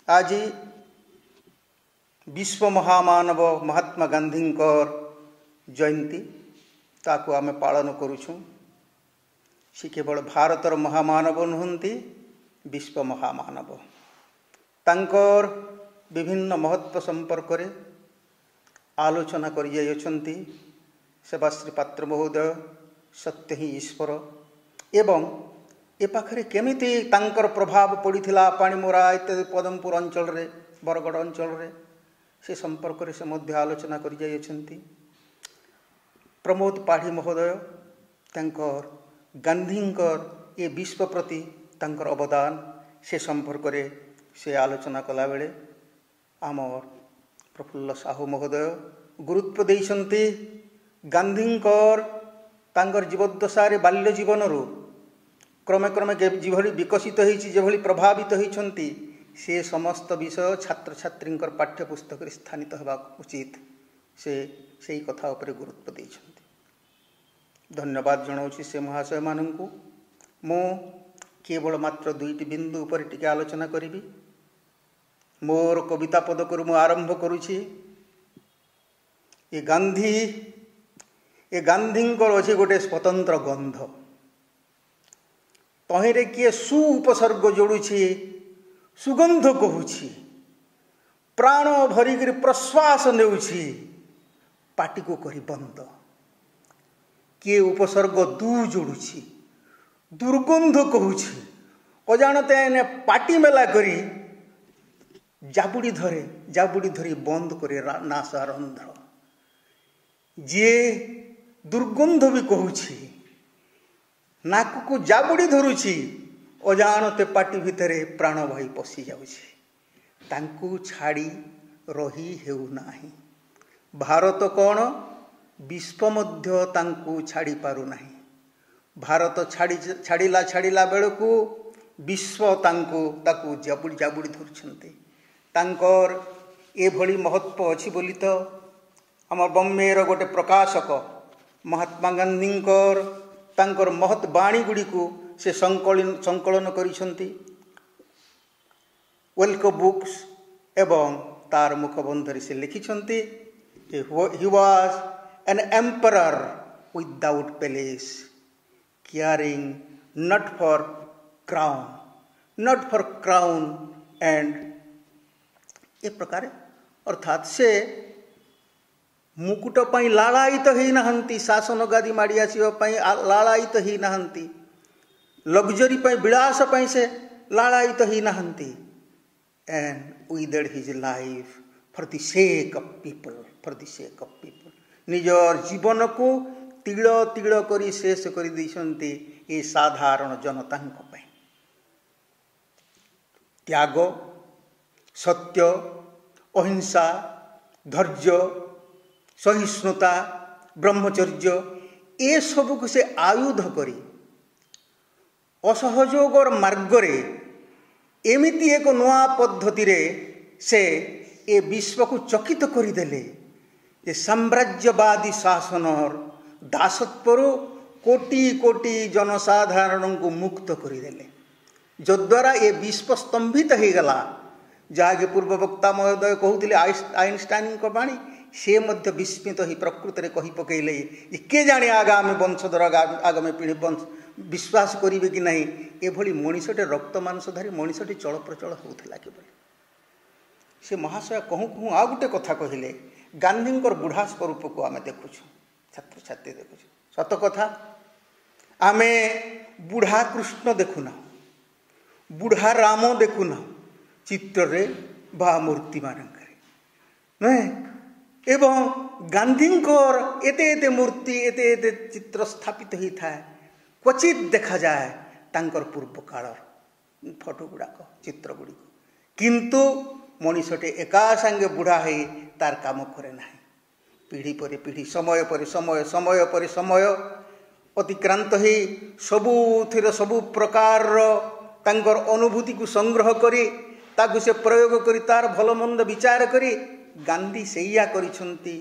[SPEAKER 6] आज विश्व महामानव महात्मा गांधींकर जयंती ताकू आमे पालन करुछुं। से केवल भारतर महामानव नुहंती, विश्व महामानव। तांकर विभिन्न महत्व संपर्क रे आलोचना करि जाइछंती सेवाश्री पात्र महोदय, सत्य ही ईश्वर एवं ए पाखरे केमिति तांकर प्रभाव पड़िथिला पाणीमोरा इत्यादि पदमपुर अंचल रे, बरगढ़ अंचल रे, से संपर्क रे से मध्य आलोचना करि जाइछंती। प्रमोद पाढ़ी महोदय तांकर गांधींकर ये विश्व प्रति तांकर अवदान से संपर्क रे से आलोचना कला बेले आमर प्रफुल्ल साहू महोदय गुरुत्व देइछंती गांधींकर तांकर जीवद्दशारे बाल्य जीवनरू क्रमे क्रमे जेभली विकसित होइछि, जेभली प्रभावित होइछंती, से समस्त विषय छात्र छात्रींकर पाठ्यपुस्तक रे स्थानित हेबा उचित, से कथा उपरे गुरुत्व देइछंती। धन्यवाद जणाउछि से महाशय माननकु। मो केवल मात्र 2टी बिंदु उपर टिके आलोचना करिबी। मोर कविता पदकरु मु आरंभ करुछि। ए गांधींकर अछि गोटे स्वतंत्र गंध। तहिरे किए सु उपसर्ग जोड़ुछि, सुगंध कहुछि, प्राण भरिक प्रश्वास नेउछि, पाटी को करी बंद। किए उपसर्ग दू जोड़ुछि, दुर्गंध कहुछि, अजाणते ने पाटी मेला करी जाबुड़ी धरी बंद करे नासारंध्र। जे दुर्गंध भी कहुछि, नाक को जाबुड़ी धरुछि, अजाणते पाटी भितरे प्राण भाई पशि जाउछि, तांकु छाड़ी रही हेउ नाही। भारत कौन विश्व मध्य तांकु छाड़ी पारु नाही। भारत छाड़िला बेलू विश्व ताकू जाबुड़ी धरुछंती। तांकर एभली महत्व अछि बोली तो आम बम्बेर गोटे प्रकाशक महात्मा गांधींकर तांकर महत बाणी गुड़ी को से संकलन करिसंती वेल्को बुक्स एवं तार मुखबंधरे से लिखिसंती he was an emperor without palace caring not for crown and ए प्रकार अर्थात से मुकुट पाई लालायित ही नहंती शासन गादी माड़ी आसीबा पाई लालायित ही नहंती लग्जरी पाई विलास पाई से लालायित ही नहंती and withered his life for the sake of people निजर जीवन को तिल तिल करी शेष कर दी ये साधारण जनता त्याग सत्य अहिंसा धैर्य सहिष्णुता ब्रह्मचर्य ए सब को से आयुध करी असहयोगर मार्गरे एमिति एक नया पद्धति रे से ए विश्व को चकित करिदेले जे साम्राज्यवादी शासनर दासत्वर कोटि कोटि जनसाधारण को मुक्त करदेले जद्वारा ये विश्व स्तंभित हो गला जहाँकि पूर्व वक्ता महोदय कहते आइनस्टाइन बाणी से मध्य विस्मित ही प्रकृत में कही पकईले के जाने आगामी वंशधर आगामी पीढ़ी वंश विश्वास करेंगे कि नहीं एभली मनीषटे रक्त मांसधारी मनीषटी चल प्रचल होता कि से महाशय कहूँ कहूँ आ गोटे कथा कहले गांधींकर बुढ़ा स्वरूप को आम देखु छात्र छात्री देखु सत कथा आमे बुढ़ा कृष्ण देखुना बुढ़ा राम देखुना चित्र रे बा मूर्ति मानकर नहीं एवं गांधींकर एते एते मूर्ति एते एते चित्र स्थापित ही था क्वचित देखा जाए तांकर पूर्व काल फोटो गुड़ाक चित्र गुड़िक किंतु मनीषटे एका संगे बुढ़ा है तार काम करे ना पीढ़ी पर पीढ़ी समय पर समय समय पर समय अतिक्रांत हो सबुथिर सबु प्रकार तांकर अनुभूति को संग्रह करी ताकु से प्रयोग करी तार भल मंद विचार करी गांधी सैया करिसंती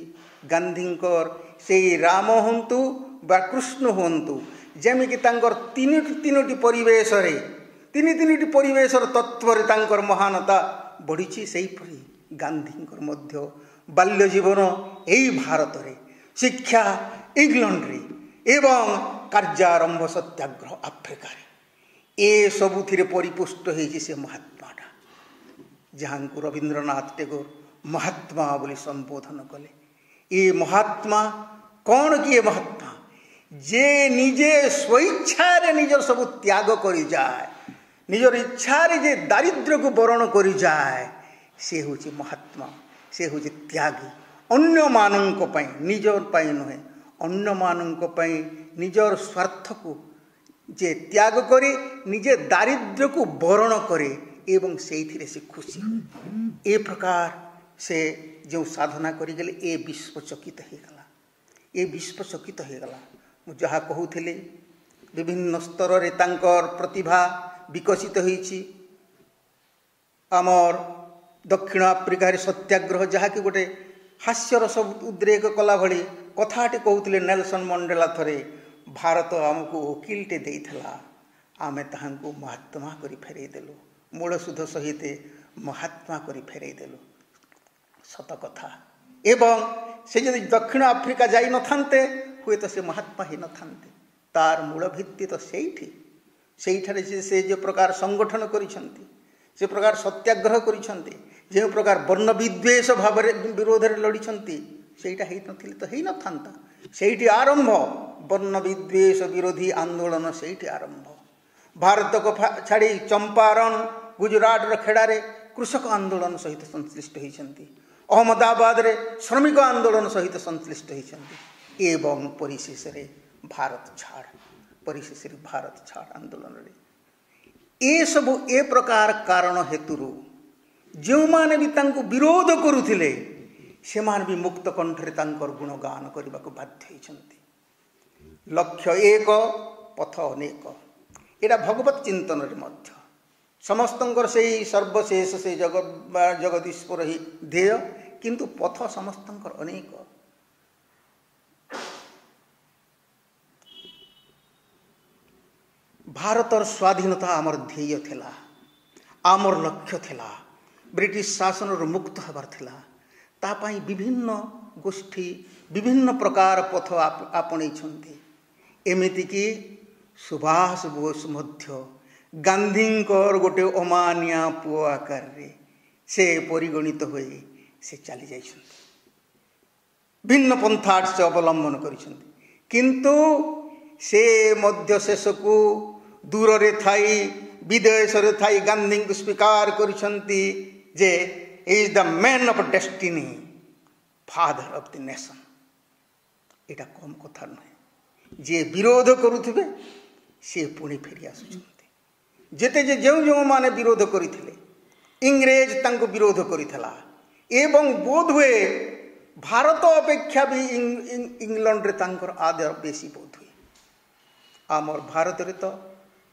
[SPEAKER 6] गांधींकर से राम हंतु बा कृष्ण हंतु जेमिकी तांकर तीनोटी परिवेश रे तीनोटी परिवेशर तत्व रे तांकर महानता बढ़ी से गांधींकर मध्य बाल्य जीवन यही भारत रे शिक्षा इंग्लैंड रे एवं कार्यारंभ सत्याग्रह आफ्रिका रे ए सबुथिरे परिपुष्ट होइछि से महात्माटा जहाँ को रवींद्रनाथ टैगोर महात्मा बोली संबोधन कले ये महात्मा कौन किए महात्मा जे निजे स्वेच्छा निजर सब त्याग करी जाए निजर इच्छा जे दारिद्र्य को बरण करी जाए से हूँ महात्मा से हूँ त्यागी अन्य मानक निजर पाई नुहे अन्य मानक निजर स्वार्थ को जे त्याग करे निजे दारिद्र्य को बरण करे एवं से खुशी हुए ए प्रकार से जो साधना करी गले ए विश्वचकित हो गला ए विश्वचकित हो गला जहाँ कहूले विभिन्न स्तर रे तांकर प्रतिभा विकसित होइछि आमर दक्षिण आफ्रिका रे सत्याग्रह जहाँ कि गोटे हास्यरस उद्रेक कला भली कथाटे कहते नेल्सन मंडेला थरे भारत आमको वकीलटे देइथला आमे ताहांको महात्मा करी फेरई देलु मूल सुध सहित महात्मा करी फेरई देलु सत कथा एवं से जदि दक्षिण आफ्रिका जाई न थांते हुए तो से महात्मा ही न थांते तार मूल भित्ति तो सेठारे से जो प्रकार संगठन करिसंती से प्रकार सत्याग्रह करिसंती जो प्रकार वर्ण विद्वेष भाव विरोध में लड़िछंती सेटा ही नथिले तो ही न थांता सेठी आरंभ वर्ण विद्वेष विरोधी आंदोलन सेठी आरंभ भारत को छाड़ी चंपारण गुजरात खेड़ारे कृषक आंदोलन सहित संश्लिष्ट होती अहमदाबाद रे श्रमिक आंदोलन सहित संश्लिष्ट होती एवं परिशेष रे भारत छाड़ आंदोलन रे ए सब ए प्रकार कारण हेतु जो माने भी तांको विरोध करुथिले से माने भी मुक्त कंठरे तांकर गुणगान करने को बाध्य होइछंती लक्ष्य एक पथ अनेक एटा भगवत चिंतन रे मध्य समस्तंकर से सर्वशेष से जगदीश्वर ही ध्येय किंतु पथ समस्तंकर अनेक। भारतर स्वाधीनता आमर ध्येय थिला, आमर लक्ष्य थिला, ब्रिटिश शासन मुक्त हबार थिला। तापाई विभिन्न गोष्ठी विभिन्न प्रकार पथ आपणे छंती। एमिति कि सुभाष बोस मध्य गांधींकर गोटे अमानिया पुओ आकार रे से परिगणित हुए से चली जाइछंती। भिन्न पंथा से अवलंबन करिछंती किंतु से मध्य शेष को दूर रे थाई विदेश रे थाई गांधी को स्वीकार करिछंती जे is the man of destiny, father of the nation. एटा कम कथा नहीं। जे विरोध करुथिबे से पुणी फेरी आसुछंती। जेते जे जो जो माने विरोध करिथिले इंग्रेज तांको विरोध करिथला एवं बोध हुए भारत अपेक्षा भी इंग्लैंड रे तांकर आदर बेसी बोध हुए। आमर भारत रे तो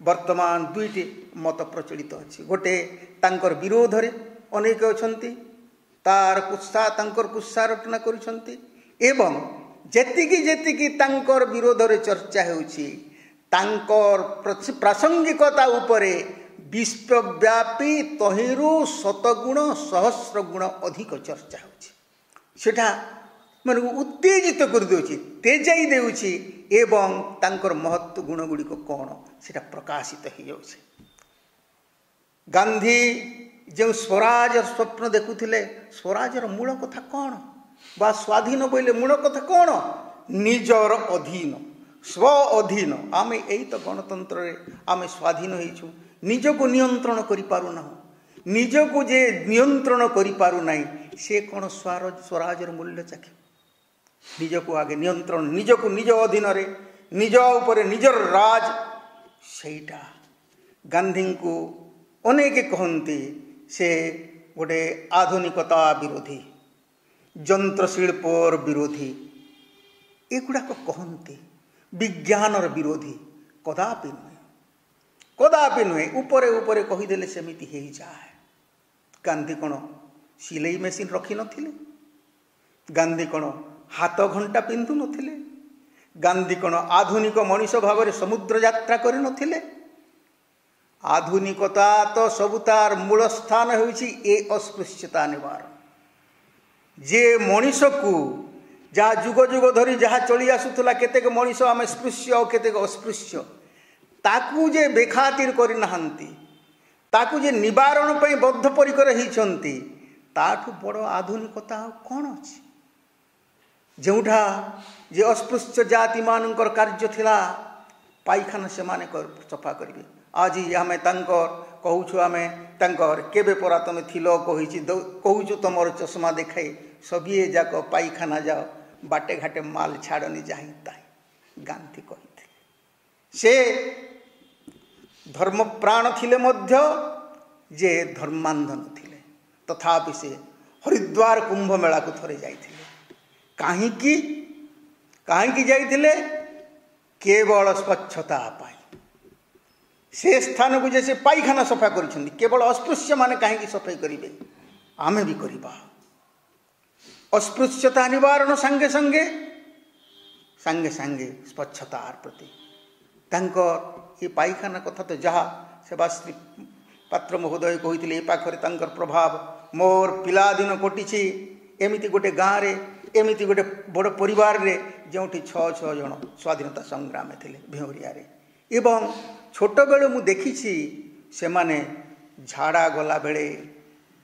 [SPEAKER 6] वर्तमान दुईटी मत प्रचलित अछि। गोटे तांकर विरोध रे अनेक अछंती, तार कुत्सा तांकर कुत्सा रचना करिसंती एवं जेतिकी जेतिकी तांकर विरोध रे चर्चा हेउछि तांकर प्रासंगिकता उपरे विश्वव्यापी तहिरु शतगुण सहस्र गुण अधिक चर्चा होछि। सेठा मन उत्तेजित कर देउछि, तेजाई देउछि एवं तांकर महत्व गुण गुडी को कोन सेटा प्रकाशित हो जाउछि। गांधी जो स्वराज स्वप्न देखुथिले, स्वराजर मूल कथा कोन बा स्वाधीन बोले मूल कथा कोन? निजर अधीन, स्व अधीन। आमे एई तो गणतंत्र रे आमे स्वाधीन होइछु, निज को नियंत्रण करि पारु ना। निज को जे नियंत्रण करि पारु नाही से कोन स्वराजर मूल्य चाखे? निज को आगे नियंत्रण, निज को निज अधीन रे निज ऊपर निजर राज, सेटा गांधी को अनेक कहते से गोटे आधुनिकता विरोधी, यंत्र शिल्पर विरोधी एगुड़ाक कहते, विज्ञानर विरोधी कदापि नुहे, कदापि नुहे। उपरे उपरे कहीदेले सेमिति हो जाए। गांधी कौन सिलाई मेसीन रखी नथिले? गांधी कौन हाथ घंटा पिंधु नथिले? गांधी कौन आधुनिक मनीष भाव में समुद्र यात्रा कर नथिले? आधुनिकता तो सब तार मूल स्थान होइछि ए अस्पृश्यता निवारण। जे मनीष को जहाँ जुग जुग धरी जहाँ चली आसुला केतेक मनीष आम स्पृश्य और केतेक अस्पृश्य, ताकू जे बेखातिर करि नाहंती, ताकू जे निवारण पई बद्धपरिकर होइछंती, ताठू बड़ आधुनिकता कौन अछि? जोठा जे अस्पृश्य जाति मानकर कार्य थिला पाइखाना से माने सफा करिवे। आज आमे तांकर कहूछु, आमे तांकर केबे परातन थिलो कहिछि, कहूछु तमर चश्मा देखाई सबिए जाक पाइखाना जाओ, बाटे घाटे माल छाड़नी जाहि ताहि। गांधी कहिथिले से धर्म प्राण थिले मध्य जे धर्मांधन थिले, तथापि से हरिद्वार कुंभ मेला को थरे जाइथिले। काहींकी जाइथिले? केवल स्वच्छता पाई। से स्थान को जैसे पाइखाना सफा करिसेंती, केवल अस्पृश्य माने काहींकी सफाई करिवे? आमे भी करिबा। अस्पृश्यता निवारण संगे संगे संगे संगे स्वच्छतार प्रति तांकर ये पाइखाना कथा तो जहाँ सेवाश्री पात्र महोदय कही ए पाखरे तांकर प्रभाव मोर पिलादिन कटिछि। एमिति गोटे गाँव रे एमिति गोटे बड़ परिवार रे जोठी 6 जन स्वाधीनता संग्राम थिले भेउरिया रे, एवं छोट बेले मु देखिछि से माने झाड़ा गला बेले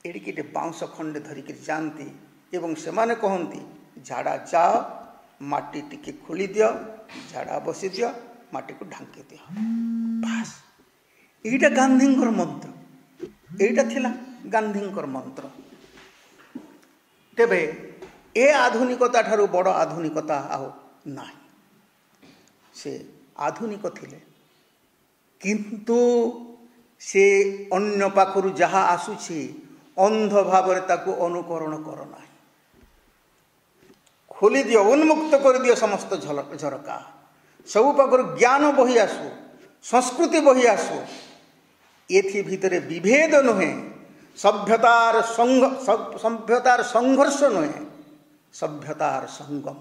[SPEAKER 6] एडिकिटे बाउंस खंडे धरिक जाती एवं से माने कहती झाड़ा जाओ माटी टिके खोली दियो, झाड़ा बसी दियो, माटी को ढांकी दियो, बास। एटा गांधींकर मंत्र, एटा थिला गांधींकर मंत्र। तेबे ए आधुनिकता ठारू बड़ आधुनिकता आओ नाही। से आधुनिक थिले किंतु से अन्य पाखरु जहा आसुछि अंध भाव ताकू अनुकरण कर ना। खोली दियो, उन्मुक्त कर दियो समस्त झरका, सब पाखरु ज्ञान बही आसु, संस्कृति बही आसु, एथि भितरे विभेद नुहे, सभ्यतार संघर्ष नुहे, सभ्यतार संगम,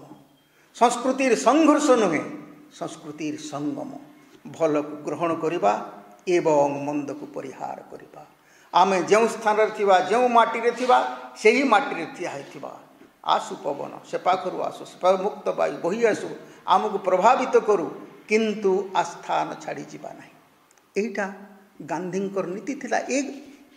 [SPEAKER 6] संस्कृतिर संघर्ष नुहे, संस्कृतिर संगम। भल को ग्रहण करिबा एवं मंद को परिहार करिबा। आमे जो स्थान रे थिबा, जो माटी रे थिबा, सेही माटी रे थिया हेथिबा। आसु पवन से पाखरु आसु, से मुक्त वायु बही आसु, आमको प्रभावित करू, किंतु आस्थान छाड़ी जीवा नहीं। एटा गांधींकर नीति थिला।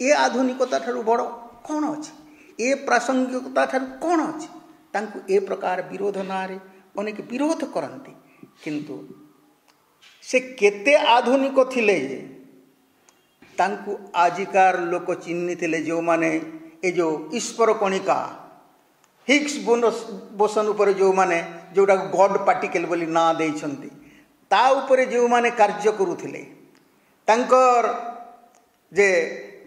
[SPEAKER 6] ए आधुनिकता ठारू बड़ कौन अच्छे, ए प्रासंगिकता ठारू कौन अच्छे? तांकु ए प्रकार विरोध नारे अनेक विरोध करती, किंतु से केते आधुनिक थिले जे तांकु आजिकार लोक चिन्ह थिले, जो माने ए जो ईश्वर कणिका हिग्स बोसन उपर जो माने जोटा गॉड पार्टिकल बोली ना देइछंती, ता उपरे जो माने कार्य करूथिले, तांकर जे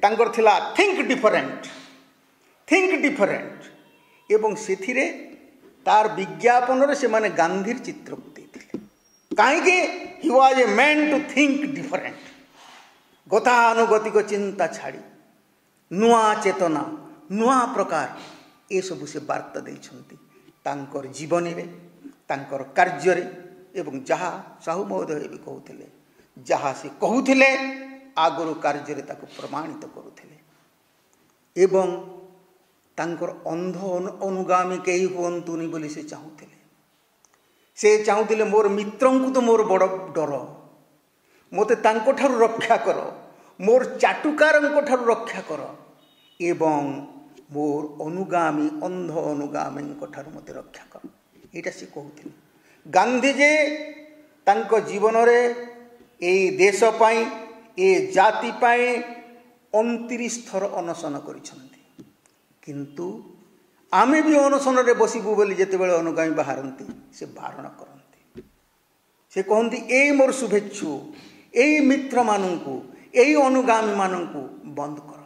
[SPEAKER 6] तांकर थिला थिंक डिफरेंट एवं सेथिरे तार विज्ञापन रे से माने गांधीर चित्र देथिले। काहेकि he was a man to think different, गतानुगतिक चिंता छाड़ी नुआ चेतना, नुआ प्रकार ए सबु से वार्ता देइछंती तांकर जीवनी रे, तांकर कार्य रे। एवं जहा साहू महोदय भी कहूथिले, जहा से कहूथिले आगरो कार्य रे ताको प्रमाणित करूथिले। एवं तांकर अंध अनुगामी केही हुअंतुनी बोली से चाहूथिले। से चाहूथिले मोर मित्रंकु तो मोर बड़ डर, मोते तांको ठारू रक्षा कर, मोर चाटुकारंको ठारू रक्षा कर, एवं मोर अनुगामी अंध अनुगामी ठारू मते रक्षा कर। एटा से कहूथिले। गांधी जे तांको जीवन रे ए देश पाई, ए जाति पाई 29 थर अनशन करिसंती, किंतु आमे भी अनशन रे बसिबु बोली जेतेबेले अनुगामी बाहरंती से बारण करंती। से कहंती ए मोर शुभेच्छु, ए मित्र मानंकु, ए अनुगामी मानंकु बंद कर,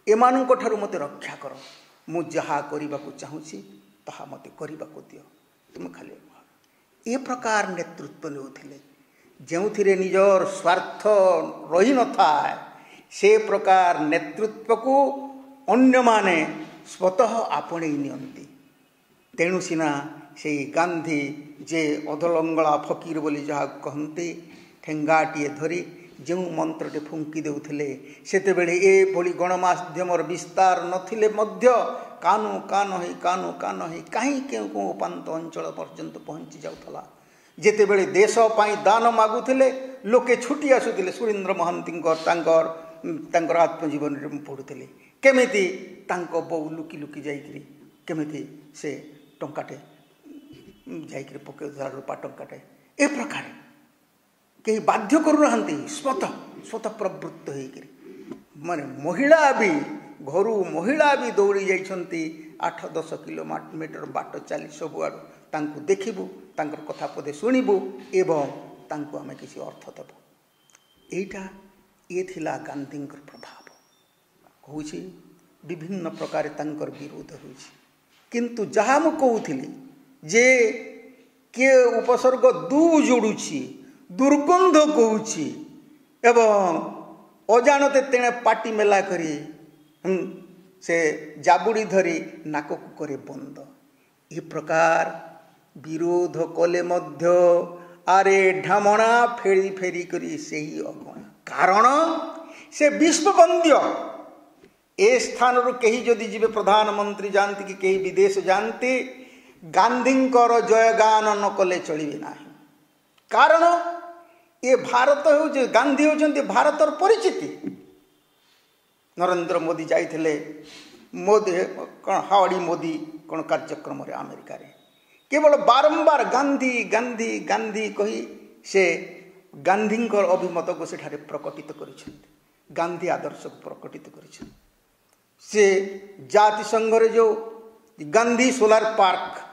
[SPEAKER 6] एमानंको ठारू मते रक्षा कर, मु जहा करिबाकु चाहूछि ताहा मते करिबाकु दियो, तुम खाली ए प्रकार नेतृत्व नेउथिले। जेउथिरे निजर स्वार्थ रही न थाए, से प्रकार नेतृत्व को अन्य माने स्वतः आपणे नियंती। तेणु सिना से गांधी जे अधलंगला फकीर बोली जहा कहते, ठेंगाटिए धरी जो मंत्रटे फुंकी देउथिले, सेतेबेले ए भली गणमाध्यमर विस्तार नथिले मध्य कानु कान है कहीं केउ को उपांत अंचल पर्यंत पहुँची जाउथला। जेतेबेले देश पाई दान मागुथिले, लोके छुटी आसुथिले। सुरेंद्र महांतींकर तांकर आत्मजीवन रे पढ़ुथिले, केमिति तांको बौ लुकी लुकी जाइकरी केमिति से टंकाटे जाइकरी पकेउथला, रूपा टंकाटे। ए प्रकार कहीं बाध्य करूना, स्वतः प्रवृत्त होकर माने महिला भी घरू महिला भी दौड़ी जाइछंती 8-10 किलोमीटर बाट चली सबुआड़ तांको देखिबू, तांकर कथा पदे शुणिबू एवं तांको आमे किसी अर्थ देबू। एटा ये थिला गांधींकर प्रभाव। कहूछि विभिन्न प्रकार तांकर विरोध होइछि, किंतु जहा मु कहूथिली जे के उपसर्ग दू जोड़ुछि, दुर्गंध कहूछि एवं अजाणते तेणे पाटी मेला करी से जाबुड़ी धरी नाक को करे बंद। ए प्रकार विरोध कले मध्य आरे ढामणा फेरी फेरी करी सेही अगणा। कारण से विश्ववंद्य ए स्थान रु कहीं जदि जीवे प्रधानमंत्री जानती कि कहीं विदेश जानती, गांधींकर जयगान न कले चलिबे नाही। कारण ये भारत हो, गांधी होचंती भारतर परिचिति। नरेंद्र मोदी जाइथिले, मोदी कौन हावड़ी मोदी कौन कार्यक्रम रे अमेरिका रे केवल बारंबार गांधी गांधी गांधी कही से गांधींकर अभिमत को सेठारे प्रकटित करिसेंती, गांधी आदर्श को प्रकटित करिसेंती। से जाति संघ रे जो गांधी सोलार पार्क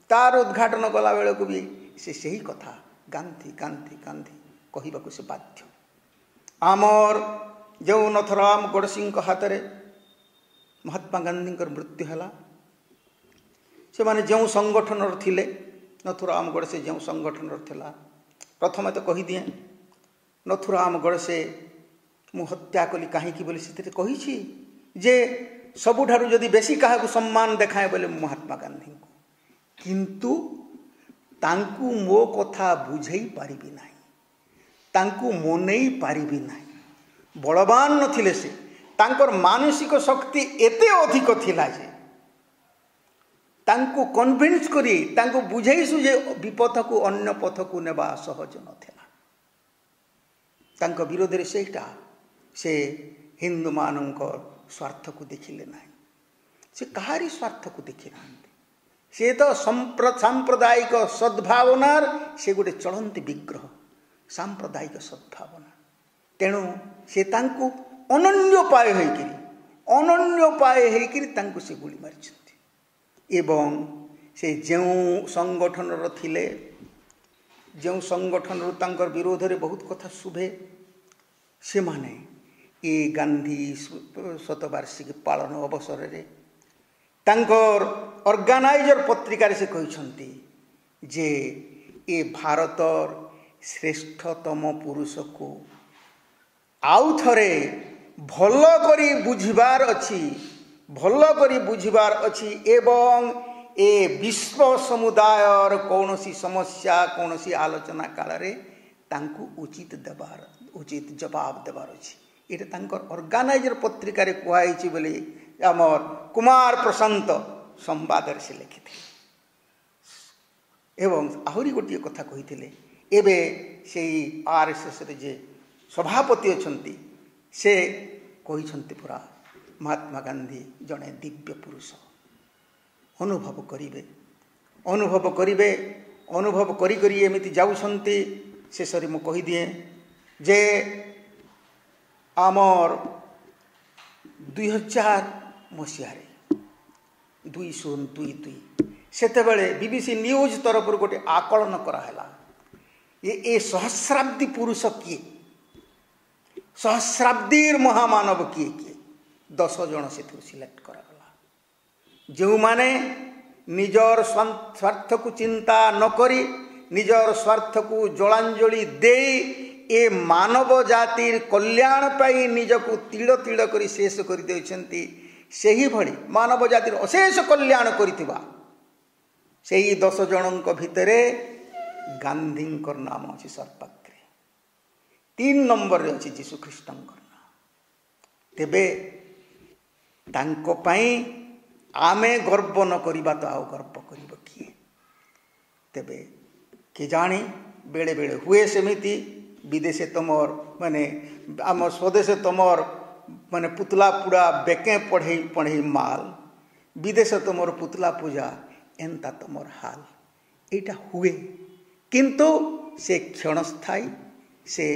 [SPEAKER 6] तार उद्घाटन कला बेले को भी से सही कथा गांधी गांधी गांधी कहबाक से बाध्य। आमर जो नथुराम गड़सिंह हाथ में महात्मा गांधी मृत्यु है, से माने जो संगठन थिले नथुराम गड़से जो संगठन थिला, प्रथम तो कही दिए नथुराम गड़से मु हत्या कली कहीं बोले से कही जे सबुठारु जदि बेसी क्या सम्मान देखाए बोले महात्मा गांधी को, किंतु तांकु मो कथा बुझे पारिबी नाही, तांकु मनई पारिबी नाही। बलवान नथिले से, तांकर मानसिक शक्ति एते अधिक थिला जे तांकु कन्विन्स करी तांकु बुझेई सुझे विपथ को अन्य पथ को नेबा सहज नथिला। तांको विरोध रे सेटा से हिंदू मानकर स्वार्थ को देखिले ना, से कहारी स्वार्थ को देखि ना, से तो सांप्रदायिक सद्भावनार से गोटे चलंती विग्रह सांप्रदायिक सद्भावना। तेणु से तांकु अनन्योपाय होइकिरी तांकु से गुली मारिछंती। एवं से जेउ संगठन थिले, जो संगठन तांकर विरोध रे बहुत कथा शुभे, से माने ये गांधी शतवार्षिकी पालन अवसर रे तांकर ऑर्गेनाइजर पत्रिका से कहते जे ये भारतर श्रेष्ठतम पुरुष को आउ थरे भल करी बुझिबार अछि एवं ए विश्व समुदायर कौनसी समस्या कौनसी आलोचना काल रे तांकु उचित जवाब देवार अछि। ये तांकर ऑर्गेनाइजर पत्रिका रे कुहाई बोले आमर कुमार प्रशांत संवाद से लिखिथे। एवं आहरी गोटे कथा कही एबे से आरएसएस रे जे सभापति अछंती से कही पूरा महात्मा गांधी जड़े दिव्य पुरुष। अनुभव करी करी एमिति जाउछंती। शेषरे मु कही दिए जे आमर 2000 मसीह 2022 सेतेबेले बीबीसी न्यूज तरफ गोटे आकलन कराला ये सहस्राब्दी पुरुष किए, सहस्राब्दीर महामानव किए 10 जन से सिलेक्ट करागला जो माने निजर स्वार्थ को चिंता न करी निजर स्वार्थ को जलांजलि दे ए मानव जातिर कल्याण पाई निजको तीड़ तीड़ करी शेष कर देउछंती। सेही भली मानव जातिर अशेष कल्याण करिथिबा सेही 10 जनक भितरे गांधींकर नाम अछि सर्वपात्रे, 3 नंबर रे अछि यीशु ख्रीष्टंकर नाम। तेबे तांको पाई आमे गर्व न करिबा तो आउ गर्व करिबो किए। तेबे के जानी बेले बेले हुए सेमिति विदेशे तमर माने आम स्वदेशे तमर माने पुतला पूरा बेके पढ़े पढ़े माल, विदेश तमर पुतला पूजा एंता तमर हाल एटा हुए, किंतु से क्षणस्थायी से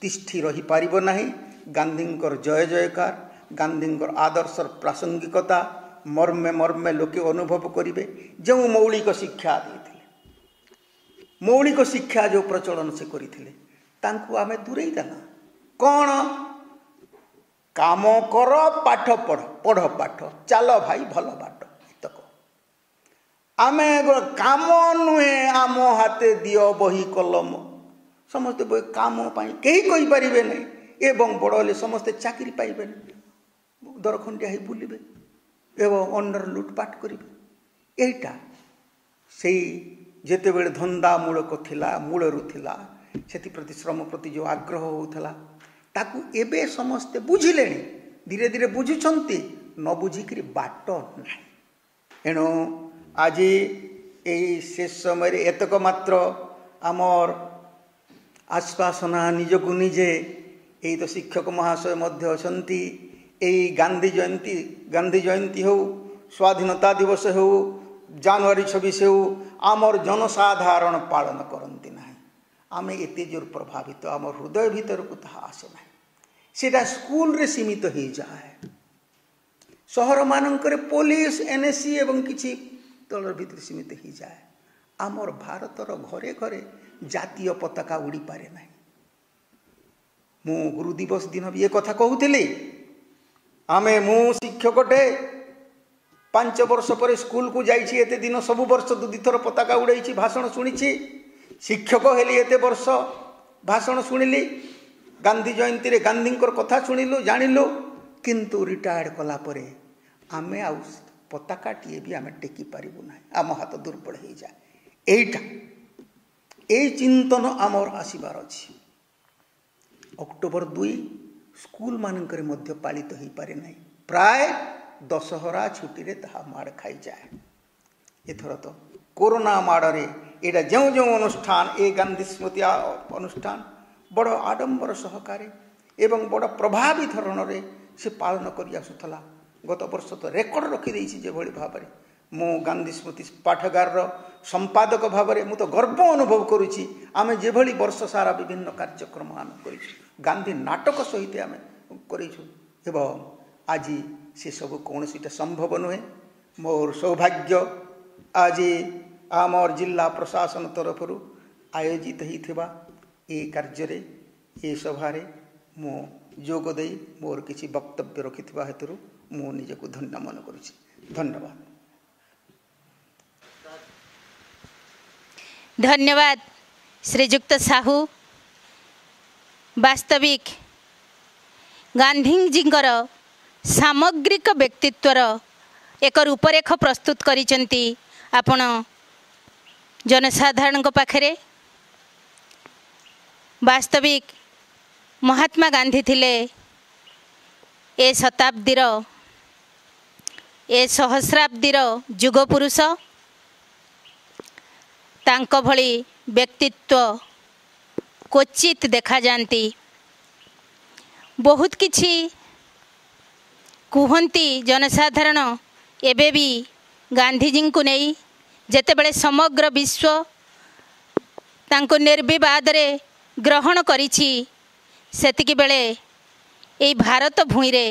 [SPEAKER 6] तिष्ठि रही पारिबो नाही। गांधींकर जय जयकार, गांधींकर आदर्शर प्रासंगिकता मर्मे मर्मे लोके अनुभव करिवे। जो मौलिक शिक्षा देथिले, मौलिक शिक्षा जो प्रचलन से करिथिले तांकु आमे दूरेई देना। कौन काम कर पाठ पढ़, पढ़ पाठ चल भाई भल बाट तक आमे काम नुहे आम हाथे दियो बही कलम समस्ते बही काम पाई कहीं कही पारिबे नहीं एवं बड़ हेले समस्ते चाकरी पाइबे दरखंडिया ही बुलिबे एवं अन्नर लुटपाट करिबे। एटा सेई जेतेबेले धंदा मूलक थिला मूलरू थिला सेति प्रति श्रम प्रति जो आग्रह होउथला ताकू एबे समस्ते बुझिलेनी, धीरे धीरे बुझुछंती, न बुझिकरी बाट नाही। एणु आज यही शेष समय एतक मात्र आमर आश्वासना निजकू निजे यही तो शिक्षक महाशय मध्य अछंती। यही गांधी जयंती हो, स्वाधीनता दिवस हो, जनवरी 26 हो, आमर जनसाधारण पालन करती ना। आमे एते जोर प्रभावित आमर हृदय भीतर को ताहा आसे ना, सेटा स्कूल रे सीमित हो जाए। सहर मानकर पुलिस एनएससी एवं किसी दलर भीतर सीमित हो जाए। आमर भारतर घरे घरे जातीय पताका उड़ी पारे ना। मु गुरु दिवस दिन भी ये कथा कहूली। आमे मु शिक्षकटे 5 वर्ष पर स्कूल को जाइए, एते दिन सबु वर्ष 2 थर पताका उड़ाई, भाषण शुणी, शिक्षक हेली एते वर्ष भाषण शुणिली। गांधी जयंती रे गांधी कथा शुणिलु जानिलु किंतु रिटायर्ड कला परे आमे आउ पताका टीए भी आमे टेकी पारिबु ना आम हाथ दुर्बल हो जाए एटा ए चिंतन आमर आसीबार अछि अक्टोबर 2 स्कूल मानक मध्य पालित हो पारे नहीं प्राय दशहरा छुट्टी रे ताहा माड़ खाई जाए एथर तो कोरोना माड़े एटा जो जो अनुष्ठान ए गांधी स्मृति अनुष्ठान बड़ आडंबर सहकारे एवं बड़ प्रभावी धरण से पालन कर आसुला गत वर्ष तो रेकर्ड रखी जेभली भाव में मु गांधी स्मृति पाठागार संपादक भाव में तो गर्व अनुभव करुच्ची आम जेभली वर्ष सारा विभिन्न कार्यक्रम आम कर गांधी नाटक सहित आम कर आज से सब कौन संभव नुहे मोर सौभाग्य आज आमर जिला प्रशासन तरफ आयोजित होता ये कार्य ये सभारे मु जोग दे मोर किसी वक्तव्य रखि हेतु मु निजको धन्य मन करुछि धन्यवाद।
[SPEAKER 1] धन्यवाद श्रीजुक्त साहू। वास्तविक गांधीजींकर सामग्रिक व्यक्तित्वर एक रूपरेख प्रस्तुत करिसेंती आपण जनसाधारण पाखरे। वास्तविक महात्मा गांधी थिले ए शताब्दीर ए सहस्राब्दीर जुग पुरुष। तांको भली व्यक्तित्व क्वचित देखा जाती। बहुत किछि कुहंती जनसाधारण एबे भी गांधीजी को नहीं जेतेबेले समग्र विश्व तांको निर्विवाद रे ग्रहण करिछि सेतिकी बेले एई भारत भूमि रे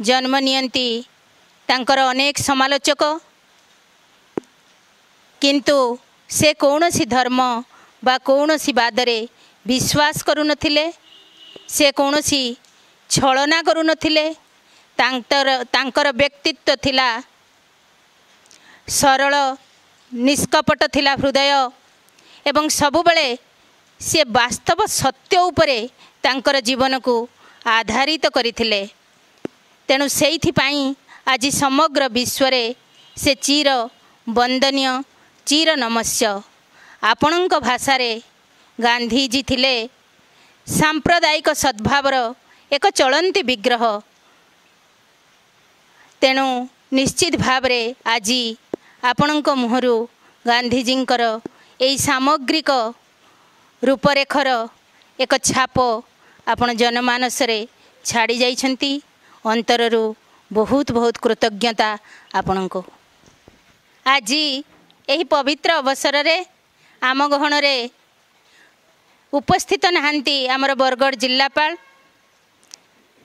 [SPEAKER 1] जन्म नियंती तांकर अनेक समालोचक किंतु से कौनसी धर्म बा कौनसी वादरे विश्वास करुनथिले से कौनसी छलना करुनथिले। तांकर व्यक्तित्व थिला सरल निष्कपट थिला हृदय एवं सबुबले से वास्तव सत्य उपरे तांकर जीवन को आधारित करिथिले। तेणु सेइथिपाई आज समग्र विश्व रे से चिर वंदनीय चिर नमस्य। आपणक भाषा रे गांधीजी थिले सांप्रदायिक सद्भावर एक चलंती विग्रह। तेणु निश्चित भाव रे आज आपणक मुहरु गांधीजींकर एई सामग्रिक रूपरेखर एक छाप आपण जनमानस रे छाड़ी जाइछंती। अंतररू बहुत बहुत कृतज्ञता आपणको। आज यही पवित्र अवसर रे आम गहन रे उपस्थित नहांती आमर बरगढ़ जिल्लापाल।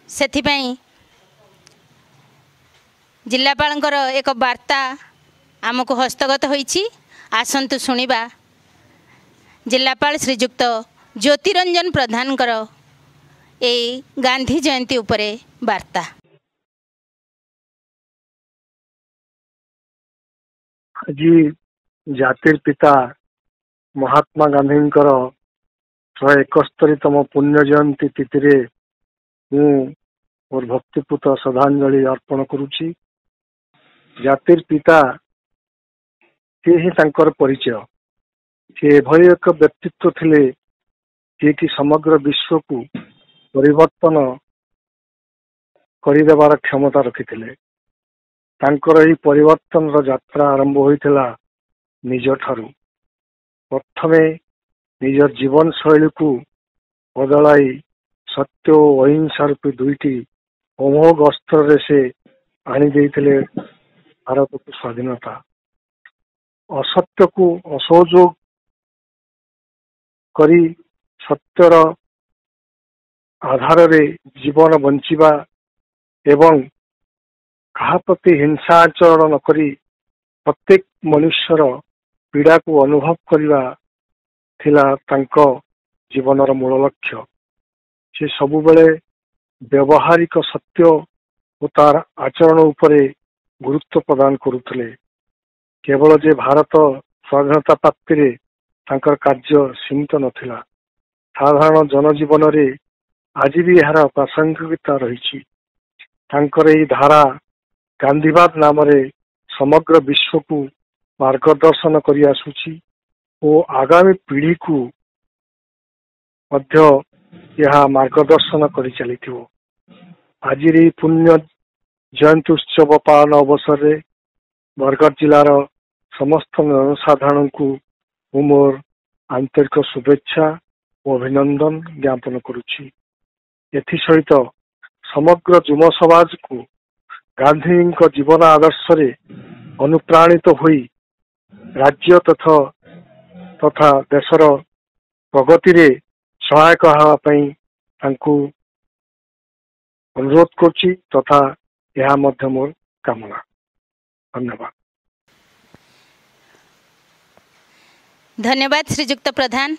[SPEAKER 1] सेथिपाई जिल्लापालंकर एक वार्ता आमको हस्तगत होईछि। आसंतु सुनिबा जिल्लापाल श्रीजुक्त ज्योतिरंजन प्रधानकर ए गांधी जयंती उपरे वार्ता।
[SPEAKER 7] आज जातिर पिता महात्मा गांधींकर 171तम पुण्य जयंती तिथि मोर भक्तिपूत श्रद्धांजलि अर्पण करुछि। जातिर पिता से ही तांकर परिचय। से एभली एक व्यक्तित्व थिले जे कि समग्र विश्व को परिवर्तन करिदेबार क्षमता रखिथिले। तांकर ही परिवर्तन यात्रा आरंभ होइथिला निज ठारू। प्रथमे निज जीवन शैली को बदलाई सत्य और अहिंसा रूपी दुईटी अमोघ अस्त्र से आनी देइथिले भारत को स्वाधीनता। असत्य को असहयोग करी सत्यर आधार रे जीवन बंचिबा एवं कहा प्रति हिंसा आचरण न करी प्रत्येक मनुष्यर पीड़ा को अनुभव करिबा थिला तांको जीवनर मूल लक्ष्य। से सबुबले व्यवहारिक सत्य और तार आचरण उपरे गुरुत्व प्रदान करुथिले। केवल जे भारत स्वाधीनता प्राप्ति रे तांकर कार्य सीमित नथिला। साधारण जनजीवन रे आज भी यार प्रासंगिकता रही। धारा गांधीवाद नाम समग्र विश्व को मार्गदर्शन कर आसुची और आगामी पीढ़ी को मध्य यह मार्गदर्शन कर चली। आज पुण्य जयंती उत्सव पालन अवसर में बरगढ़ जिलार समस्त जनसाधारण को मोर आंतरिक शुभेच्छा और अभिनंदन ज्ञापन करुछि। एसहित समग्र जुम समाज को गांधी जीवन आदर्श रे अनुप्राणित होई राज्य तथा देशर प्रगति रे सहायक होगापी अनुरोध करुछि तथा यह मध्य मोर कामना। धन्यवाद।
[SPEAKER 1] धन्यवाद श्रीजुक्त प्रधान।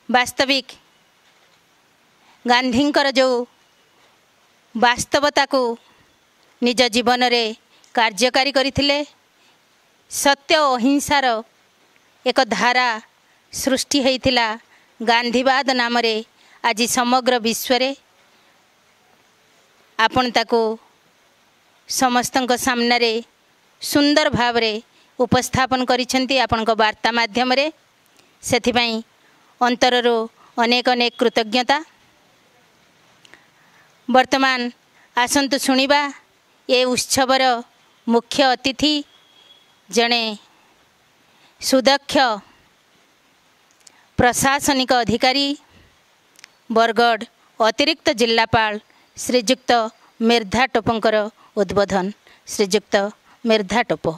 [SPEAKER 1] वास्तविक गांधींकर जो वास्तवता को निज जीवन रे कार्यकारी करथिले, सत्य अहिंसार एक धारा सृष्टि होइथिला गांधीवाद नाम रे। आज समग्र विश्व रे आपण ताको समस्तक सामने रे सुंदर भाव रे उपस्थापन करिसेंती आपनक वार्ता माध्यम रे। सेथिपाई अंतररो अनेक अनेक कृतज्ञता। वर्तमान आसंतु सुनिबा ये उत्सवर मुख्य अतिथि जणे सुदक्ष प्रशासनिक अधिकारी बरगढ़ अतिरिक्त जिलापाल श्रीजुक्त मिर्धा टोपंकर उद्बोधन। श्रीजुक्त मिर्धा टोप।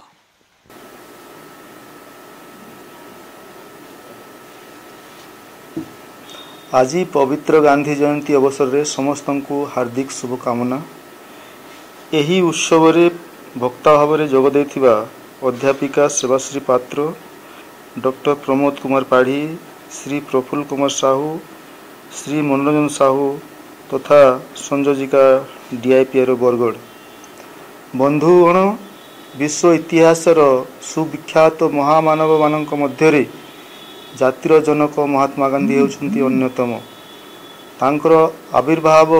[SPEAKER 8] आज पवित्र गांधी जयंती अवसर में समस्त को हार्दिक शुभकामना। यही उत्सव रे वक्ता भाव में जोग देथिबा अध्यापिका सेवाश्री पात्र, डॉक्टर प्रमोद कुमार पाढ़ी, श्री प्रफुल्ल कुमार साहू, श्री मनोरंजन साहू तथा संयोजिका डीआईपीआर बरगढ़। बंधुगण, विश्व इतिहासर सुविख्यात महामानव मानक मध्य जातिर जनक महात्मा गांधी होउछन्ति अन्यतम। तांकर आविर्भाव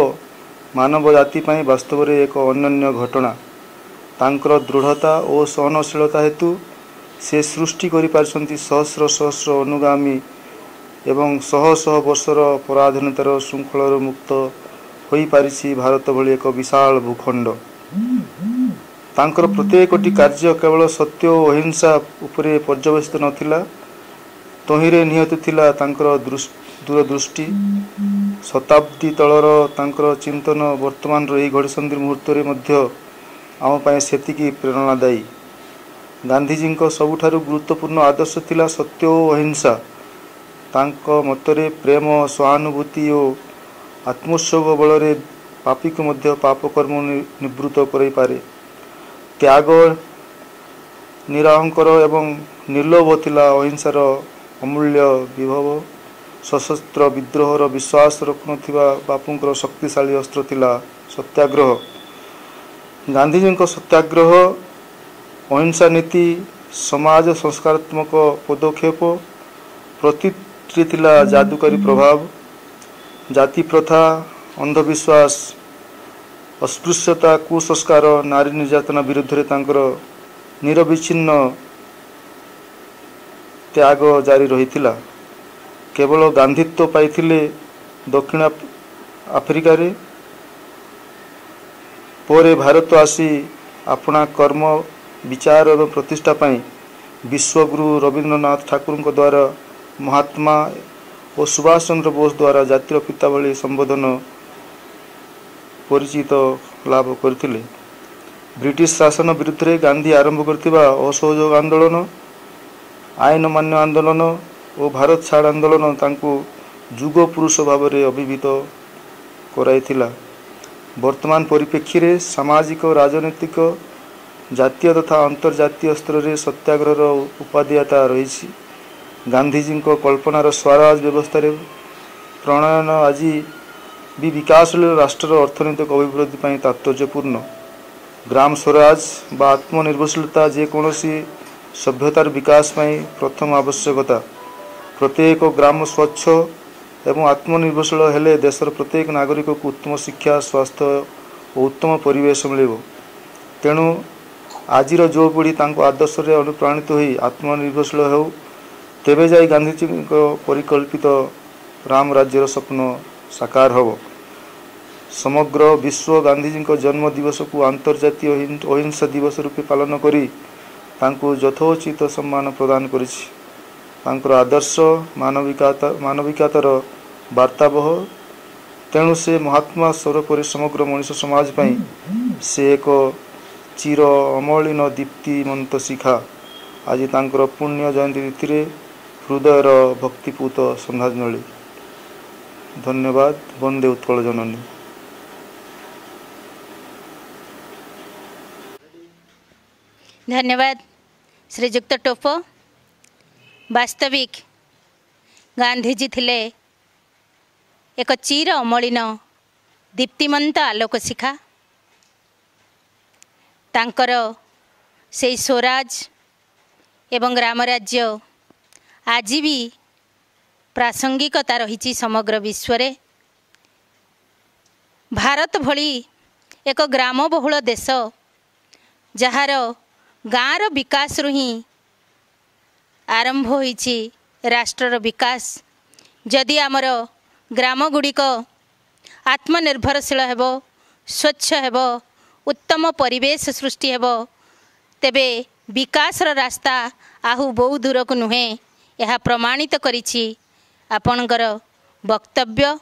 [SPEAKER 8] मानव जाति पई वास्तव में एक अनन्य घटना। तांकर दृढ़ता और सहनशीलता हेतु से सृष्टि करि पारछन्ति सहस्र सहस्र अनुगामी एवं शह शह वर्षर पराधीनतार श्रृंखलार मुक्त होई पारिछि भारत भली एक विशाल भूखंड। तांकर प्रत्येकटी कार्य केवल सत्य और अहिंसा उपरे पर्यवेसित नथिला, तहिरे निहत थिला तांकर दूरदृष्टि। शताब्दी तलर तांकर चिंतन वर्तमान रही घड़ीसंधि मुहूर्त मध्य आम पाए सेतिकी प्रेरणादायी। गांधीजी सबुठारु गुरुत्वपूर्ण आदर्श थिला सत्य और अहिंसा। तांको मतरे प्रेम, सहानुभूति और आत्मोत्सर्ग बल पापी को मध्य पाप कर्म निवृत्त करई पारे। त्याग, निराहंकर एवं निर्लोभ थिला अहिंसार अमूल्य विभव। सशस्त्र विद्रोहर विश्वास रखुनथिबा बापुंकर शक्तिशाली अस्त्र थिला सत्याग्रह। गांधीजी सत्याग्रह, अहिंसा नीति, समाज संस्कारात्मक पदक्षेप प्रति थिला जादुकारी प्रभाव। जाति प्रथा, अंधविश्वास, अस्पृश्यता, कुसंस्कार, नारी निर्यातना विरुद्ध रे तांकर निरविच्छिन्न त्याग जारी रही। केवल गांधीत्व पाइथिले दक्षिण आफ्रिका रे, परे भारत आसी अपना कर्म विचार और प्रतिष्ठा पाई विश्वगुरु रवींद्रनाथ ठाकुर द्वारा महात्मा और सुभाष चंद्र बोस द्वारा जातिर पिता भली संबोधन परिचित लाभ करते। ब्रिटिश शासन विरुद्ध रे गांधी आरंभ करथिबा असहयोग आंदोलन, आईन मान्य आंदोलन और भारत छाड़ आंदोलन तांको जुग पुरुष भाव में अभिभूत कराइथिला। वर्तमान परिप्रेक्षी रे सामाजिक, राजनीतिक, जातीय तथा अंतर्जातीय स्तर में सत्याग्रह उपादेयता रही। गांधीजी कल्पनार स्वराज व्यवस्था प्रणयन आज भी विकासशील राष्ट्र अर्थनैतिक अभिवृद्धि तात्पर्यपूर्ण। ग्राम स्वराज बा आत्मनिर्भरशीलता जेकोसी सभ्यतार विकास प्रथम आवश्यकता। प्रत्येक ग्राम स्वच्छ एवं आत्मनिर्भरशील हेले देशर प्रत्येक नागरिक को उत्तम शिक्षा स्वास्थ्य और उत्तम परिवेश मिल। तेणु आजिर युवपीढ़ी आदर्श रे अनुप्राणित हो आत्मनिर्भरशील हो तेबे जाई गांधीजी परिकल्पित राम राज्यर स्वप्न साकार हो। समग्र विश्व गांधीजी जन्म दिवस को अंतर्जातीय अहिंसा दिवस रूपे पालन करी तांको यथोचित सम्मान प्रदान करिछि। तांकर आदर्श मानविकतार वार्ताबह। तेणु से महात्मा स्वरूप समग्र मनुष्य समाज पई से एक चिर अमलिन दीप्तिमंत शिखा। आज तांकर पुण्य जयंती तिथि रे हृदयर भक्तिपूत श्रद्धांजलि। धन्यवाद। वंदे उत्कल जननी।
[SPEAKER 1] धन्यवाद श्रीजुक्त टोपो। वास्तविक गांधीजी थिले एक चिर अमलिन दीप्तिमंत आलोक शिखा। तांकर से स्वराज एवं ग्रामराज्य आज भी प्रासंगिकता रही समग्र विश्व रे। भारत भली एक ग्राम बहुल देश जार गाँर विकास रु ही आरंभ होइछि राष्ट्रर विकास। जदि आमर ग्राम गुड़िक आत्मनिर्भरशील हेबो स्वच्छ हेबो उत्तम परिवेश सृष्टि हेबो तेबे विकासर रास्ता आहु बहु दूर को नुहे यह प्रमाणित करिछि आपणकर वक्तव्य।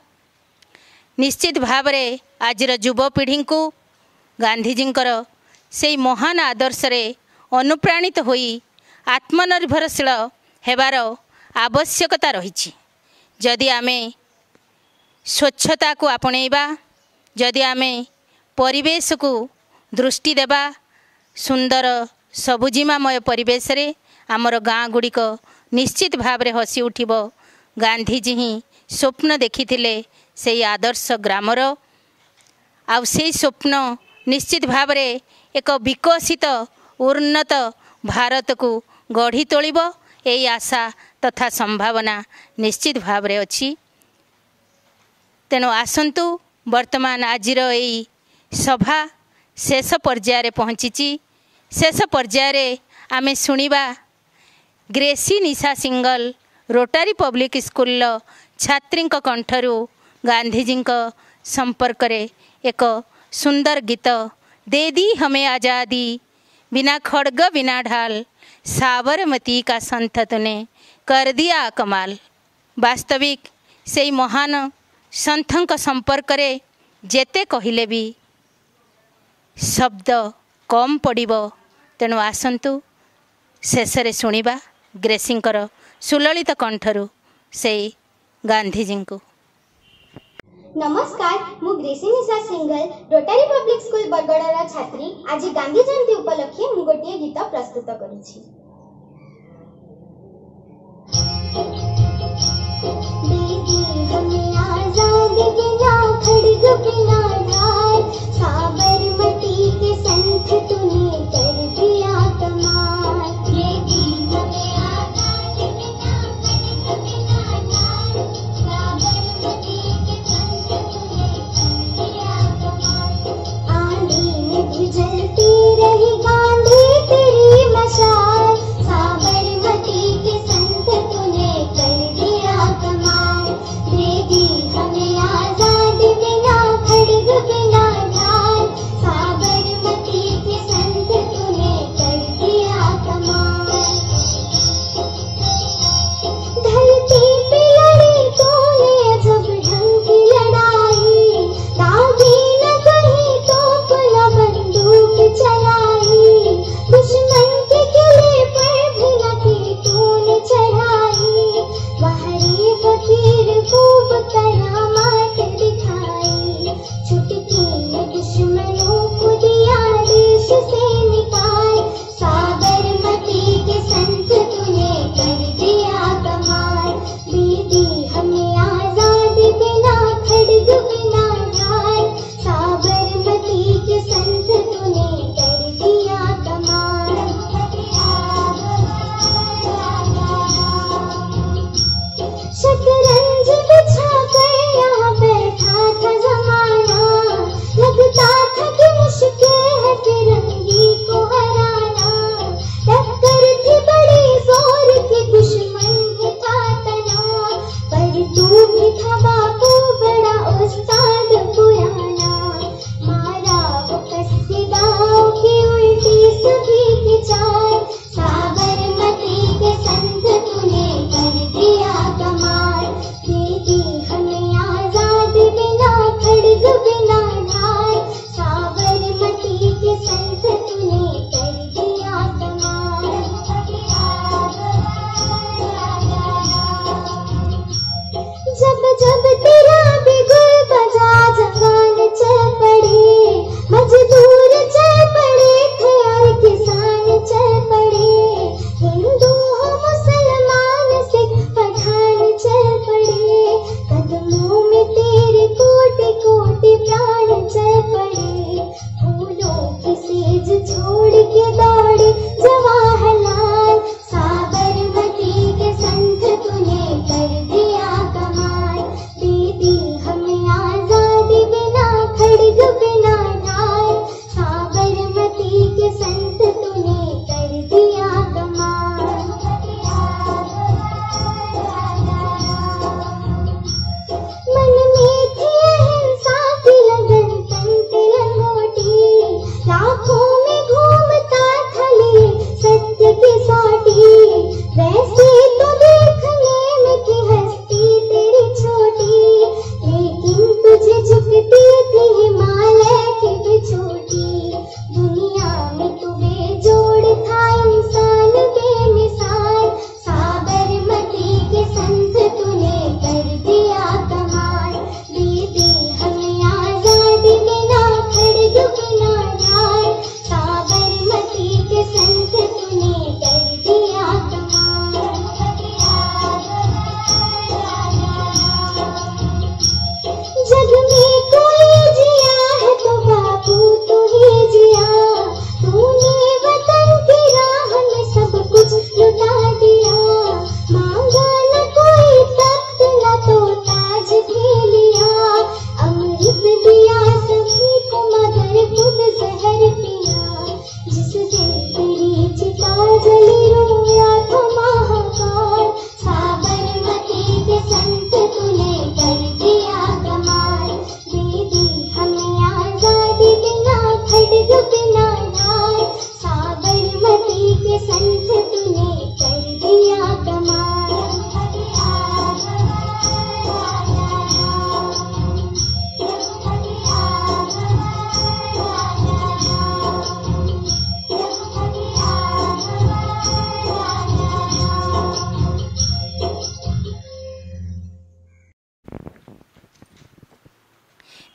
[SPEAKER 1] निश्चित भाव रे आजिर युवपीढ़ी को गांधीजींकर से महान आदर्श रे अनुप्राणित होई आत्मनिर्भरशील हेबार आवश्यकता रही। जदि आमे स्वच्छता को आपणेबा जदि आमे परिवेश को दृष्टि देबा सुंदर सबुजिमामय परिवेश रे आमर गाँ गुड़िक निश्चित भाव रे हसी उठिबो। गांधीजी ही स्वप्न देखिथिले से आदर्श ग्रामर आ से स्वप्न निश्चित भाव रे एक विकसित उन्नत भारत को गढ़ी तोलिब यही आशा तथा संभावना निश्चित भाव रे अछि। तेणु आसंतु वर्तमान आजिर यही सभा शेष पर्यायर पहुँची। शेष पर्यायर आमे शुणिबा Gracy Nisha Singal Rotary public school छात्री कंठरू गांधीजी संपर्क रे एक सुंदर गीत दे दी हमें आज़ादी बिना खड़ग बिना ढाल साबरमती का संत तूने कर दिया कमाल। वास्तविक से महान संतक संपर्क रे जेते कहिले भी शब्द कम पड़िबो। तेणु आसंतु शेष रे शुणिबा ग्रेसींकर सुललित कंठरू से गांधीजी को।
[SPEAKER 9] नमस्कार, मु Gracy Nisha Singal Rotary public school बरगड़ार छात्री। आज गांधी जयंती उपलक्षे मु गोटे गीत प्रस्तुत करुछि। दीदी हमें आजादी बिना खड़ग बिना ढाल साबरमती के संत तूने कर दिया कमाल। दीदी हमें आजादी बिना खड़ग बिना ढाल साबरमती के संत तूने कर दिया कमाल। आंधी में भी जलती रही गांधी तेरी मशाल साबरमती के संत तूने कर दिया कमाल। दे दी हमें आजादी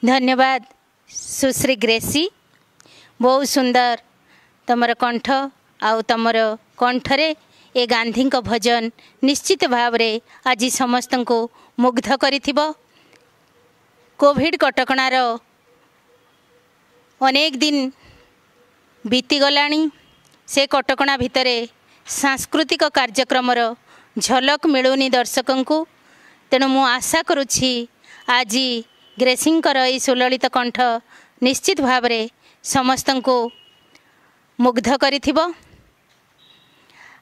[SPEAKER 1] धन्यवाद सुश्री ग्रेसी, बहुत सुंदर तमर कंठ आउ तमर कंठरे ए गांधी को भजन निश्चित भाव रे आज समस्त को मुग्ध करिथिबो। कोविड कटकणार अनेक दिन बीती गलानी, से कटकणा भितरे सांस्कृतिक कार्यक्रम झलक मिलूनी दर्शकों को, तेणु मु आशा करुछि आज ग्रेसिंकर ये सुललित कंठ निश्चित भाव रे समस्त को मुग्ध करिथिबो।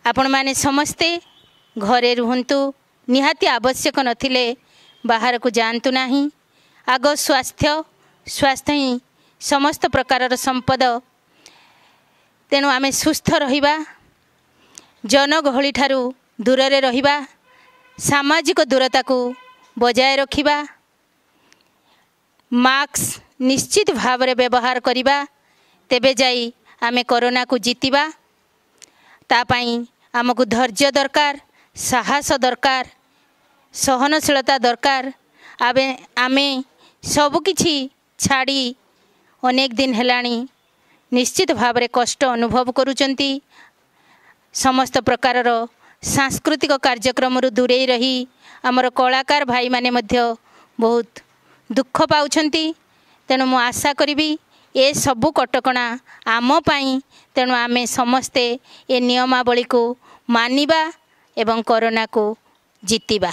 [SPEAKER 1] आपण माने समस्ते घरे रुहंतु, निहाती आवश्यक नथिले बाहर को जानतु नाही। आग स्वास्थ्य ही समस्त प्रकार संपद, तेणु आमे सुस्थ रहिबा, जनगहली ठारू दूरे रहिबा, सामाजिक दूरता को बजाय रखिबा, मास्क निश्चित भाव रे व्यवहार करिबा, तेबे जाई आमे कोरोना को जीतिबा। तापाई आमको धैर्य दरकार, साहस दरकार, सहनशीलता दरकार। आमे सबकिछि छाड़ी अनेक दिन हेलाणी निश्चित भाव रे कष्ट अनुभव करुचंती। समस्त प्रकार सांस्कृतिक कार्यक्रम दूरे रही आमर कलाकार भाई माने मध्य बहुत दुख पाउछंती। तेणु मु आशा करी ए सबु कटकणा आम पाई, तेणु आमे समस्ते ए नियमावली को मानिबा एवं कोरोना को जीतिबा।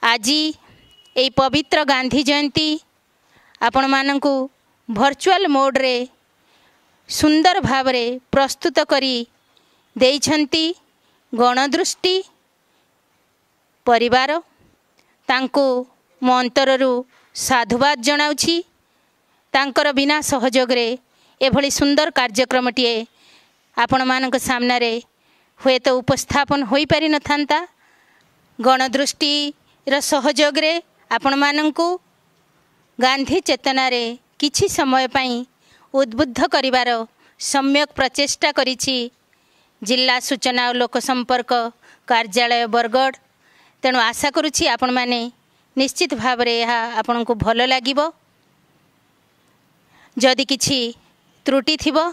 [SPEAKER 1] आज ए पवित्र गांधी जयंती आपण मानकु वर्चुअल मोड रे सुंदर भाव रे प्रस्तुत करी देइछंती। गणदृष्टि परिवार तांको मो अंतररू साधुवाद जनाउछि। तांकर बिना सहयोग रे एभली सुंदर कार्यक्रमटीए आपण मानक सामने रे हुए तो उपस्थापन होई पारि न थांता। गणदृष्टि र सहयोग रे आपण मानकु गांधी चेतना रे किछि समय पाई उद्बुद्ध करिवार सम्यक प्रचेष्टा करिछि जिला सूचना और लोक संपर्क कार्यालय बरगढ़। तेणु आशा करुछि आपण माने निश्चित भाव रे यह आपण को भल लागिबो। जदि किछि त्रुटि थिबो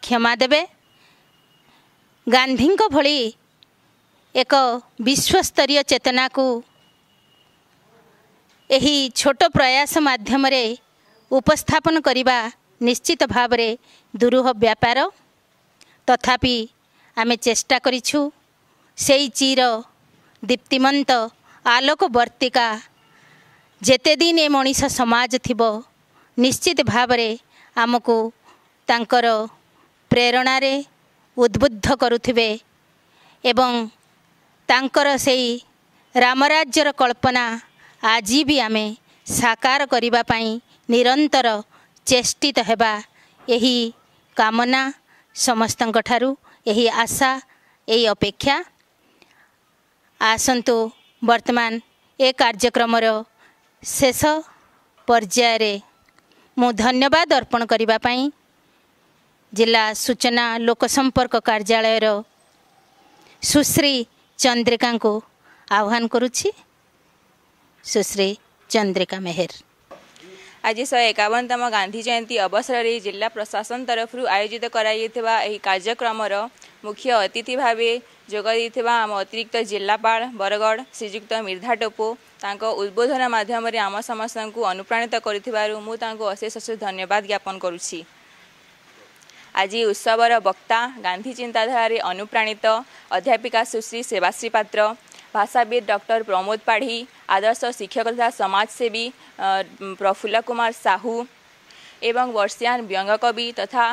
[SPEAKER 1] क्षमा देबे। गांधी को भली एक विश्वस्तरीय चेतना को एही छोट प्रयास माध्यम रे उपस्थापन करिबा निश्चित भाव रे दुरूह व्यापार। तथापि आमे चेष्टा करिछु सेई चीर दीप्तिमंत आलोक वर्तिका जेते दिन ए मनीष समाज थिबो निश्चित भाव रे आमको तांकर प्रेरणा रे उद्बुद्ध करुथिबे एवं तांकर सेई रामराज्यर कल्पना आज भी आमे साकार करिबा पाई निरंतर चेष्टित हेबा। यही कामना समस्तंक ठारू, यही आशा, यही अपेक्षा। आसंतु वर्तमान ए कार्यक्रमर शेष पर्याय रे मु धन्यवाद अर्पण करिबा पाई जिला सूचना लोक संपर्क कार्यालय सुश्री चंद्रिका को आह्वान करुछि। सुश्री चंद्रिका मेहर।
[SPEAKER 10] आज 151तम गांधी जयंती अवसर में जिला प्रशासन तरफ आयोजित कराइथिबा एही कार्यक्रमर मुख्य अतिथि भावे जोग देइथिबा आम अतिरिक्त जिलापाल बरगढ़ श्रीजुक्त मिर्धा टोपो तांको उद्बोधन माध्यम रे आम समस्त को अनुप्राणित करिथिबारु मु तांको अशेष अशेष धन्यवाद ज्ञापन करुछि। आज उत्सवर वक्ता गांधी चिंताधारा रे अनुप्राणित अध्यापिका सुश्री सेवाश्री पात्र, भाषाविद डॉक्टर प्रमोद पाढ़ी, आदर्श शिक्षक तथा समाजसेवी प्रफुल्ल कुमार साहू एवं वर्षियान व्यंगकवि तथा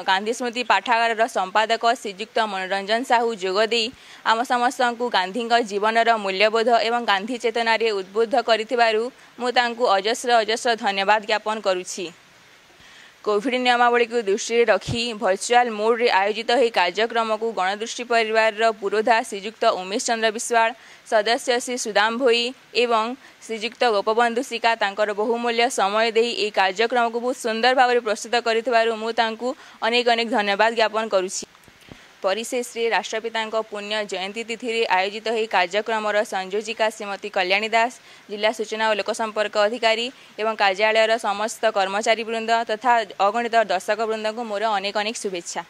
[SPEAKER 10] गांधी स्मृति पाठागार संपादक श्रीजुक्त मनोरंजन साहू जोगदे आम समस्त को गांधी जीवनर मूल्यबोध एवं गांधी चेतना रे उद्बुद्ध करिथिबारु मु तांकु अजस्र अजस्र धन्यवाद ज्ञापन करुछि। कोविड नियमावली को दृष्टि रखी वर्चुअल मोड रे आयोजित हो कार्यक्रम को गणदृष्टि परिवार पुरोधा श्रीजुक्त उमेश चंद्र विश्वाल, सदस्य श्री सुदाम भोई एवं श्रीजुक्त गोपबंधु सिका तांकर बहुमूल्य समय दे ये कार्यक्रम को बहुत सुंदर भाव में प्रस्तुत करिथिबारु मु तांकु अनेक अनेक धन्यवाद ज्ञापन करुछि। परिशेषे राष्ट्रपिताଙ୍କ पुण्य जयंती तिथि आयोजित ଏହି କାର୍ଯ୍ୟକ୍ରମର संयोजिका श्रीमती कल्याणी दास, जिला सूचना और लोकसंपर्क अधिकारी एवं कार्यालयर समस्त कर्मचारी वृंद तथा अगणित दर्शक वृंद को मोर अनेक अनेक शुभेच्छा।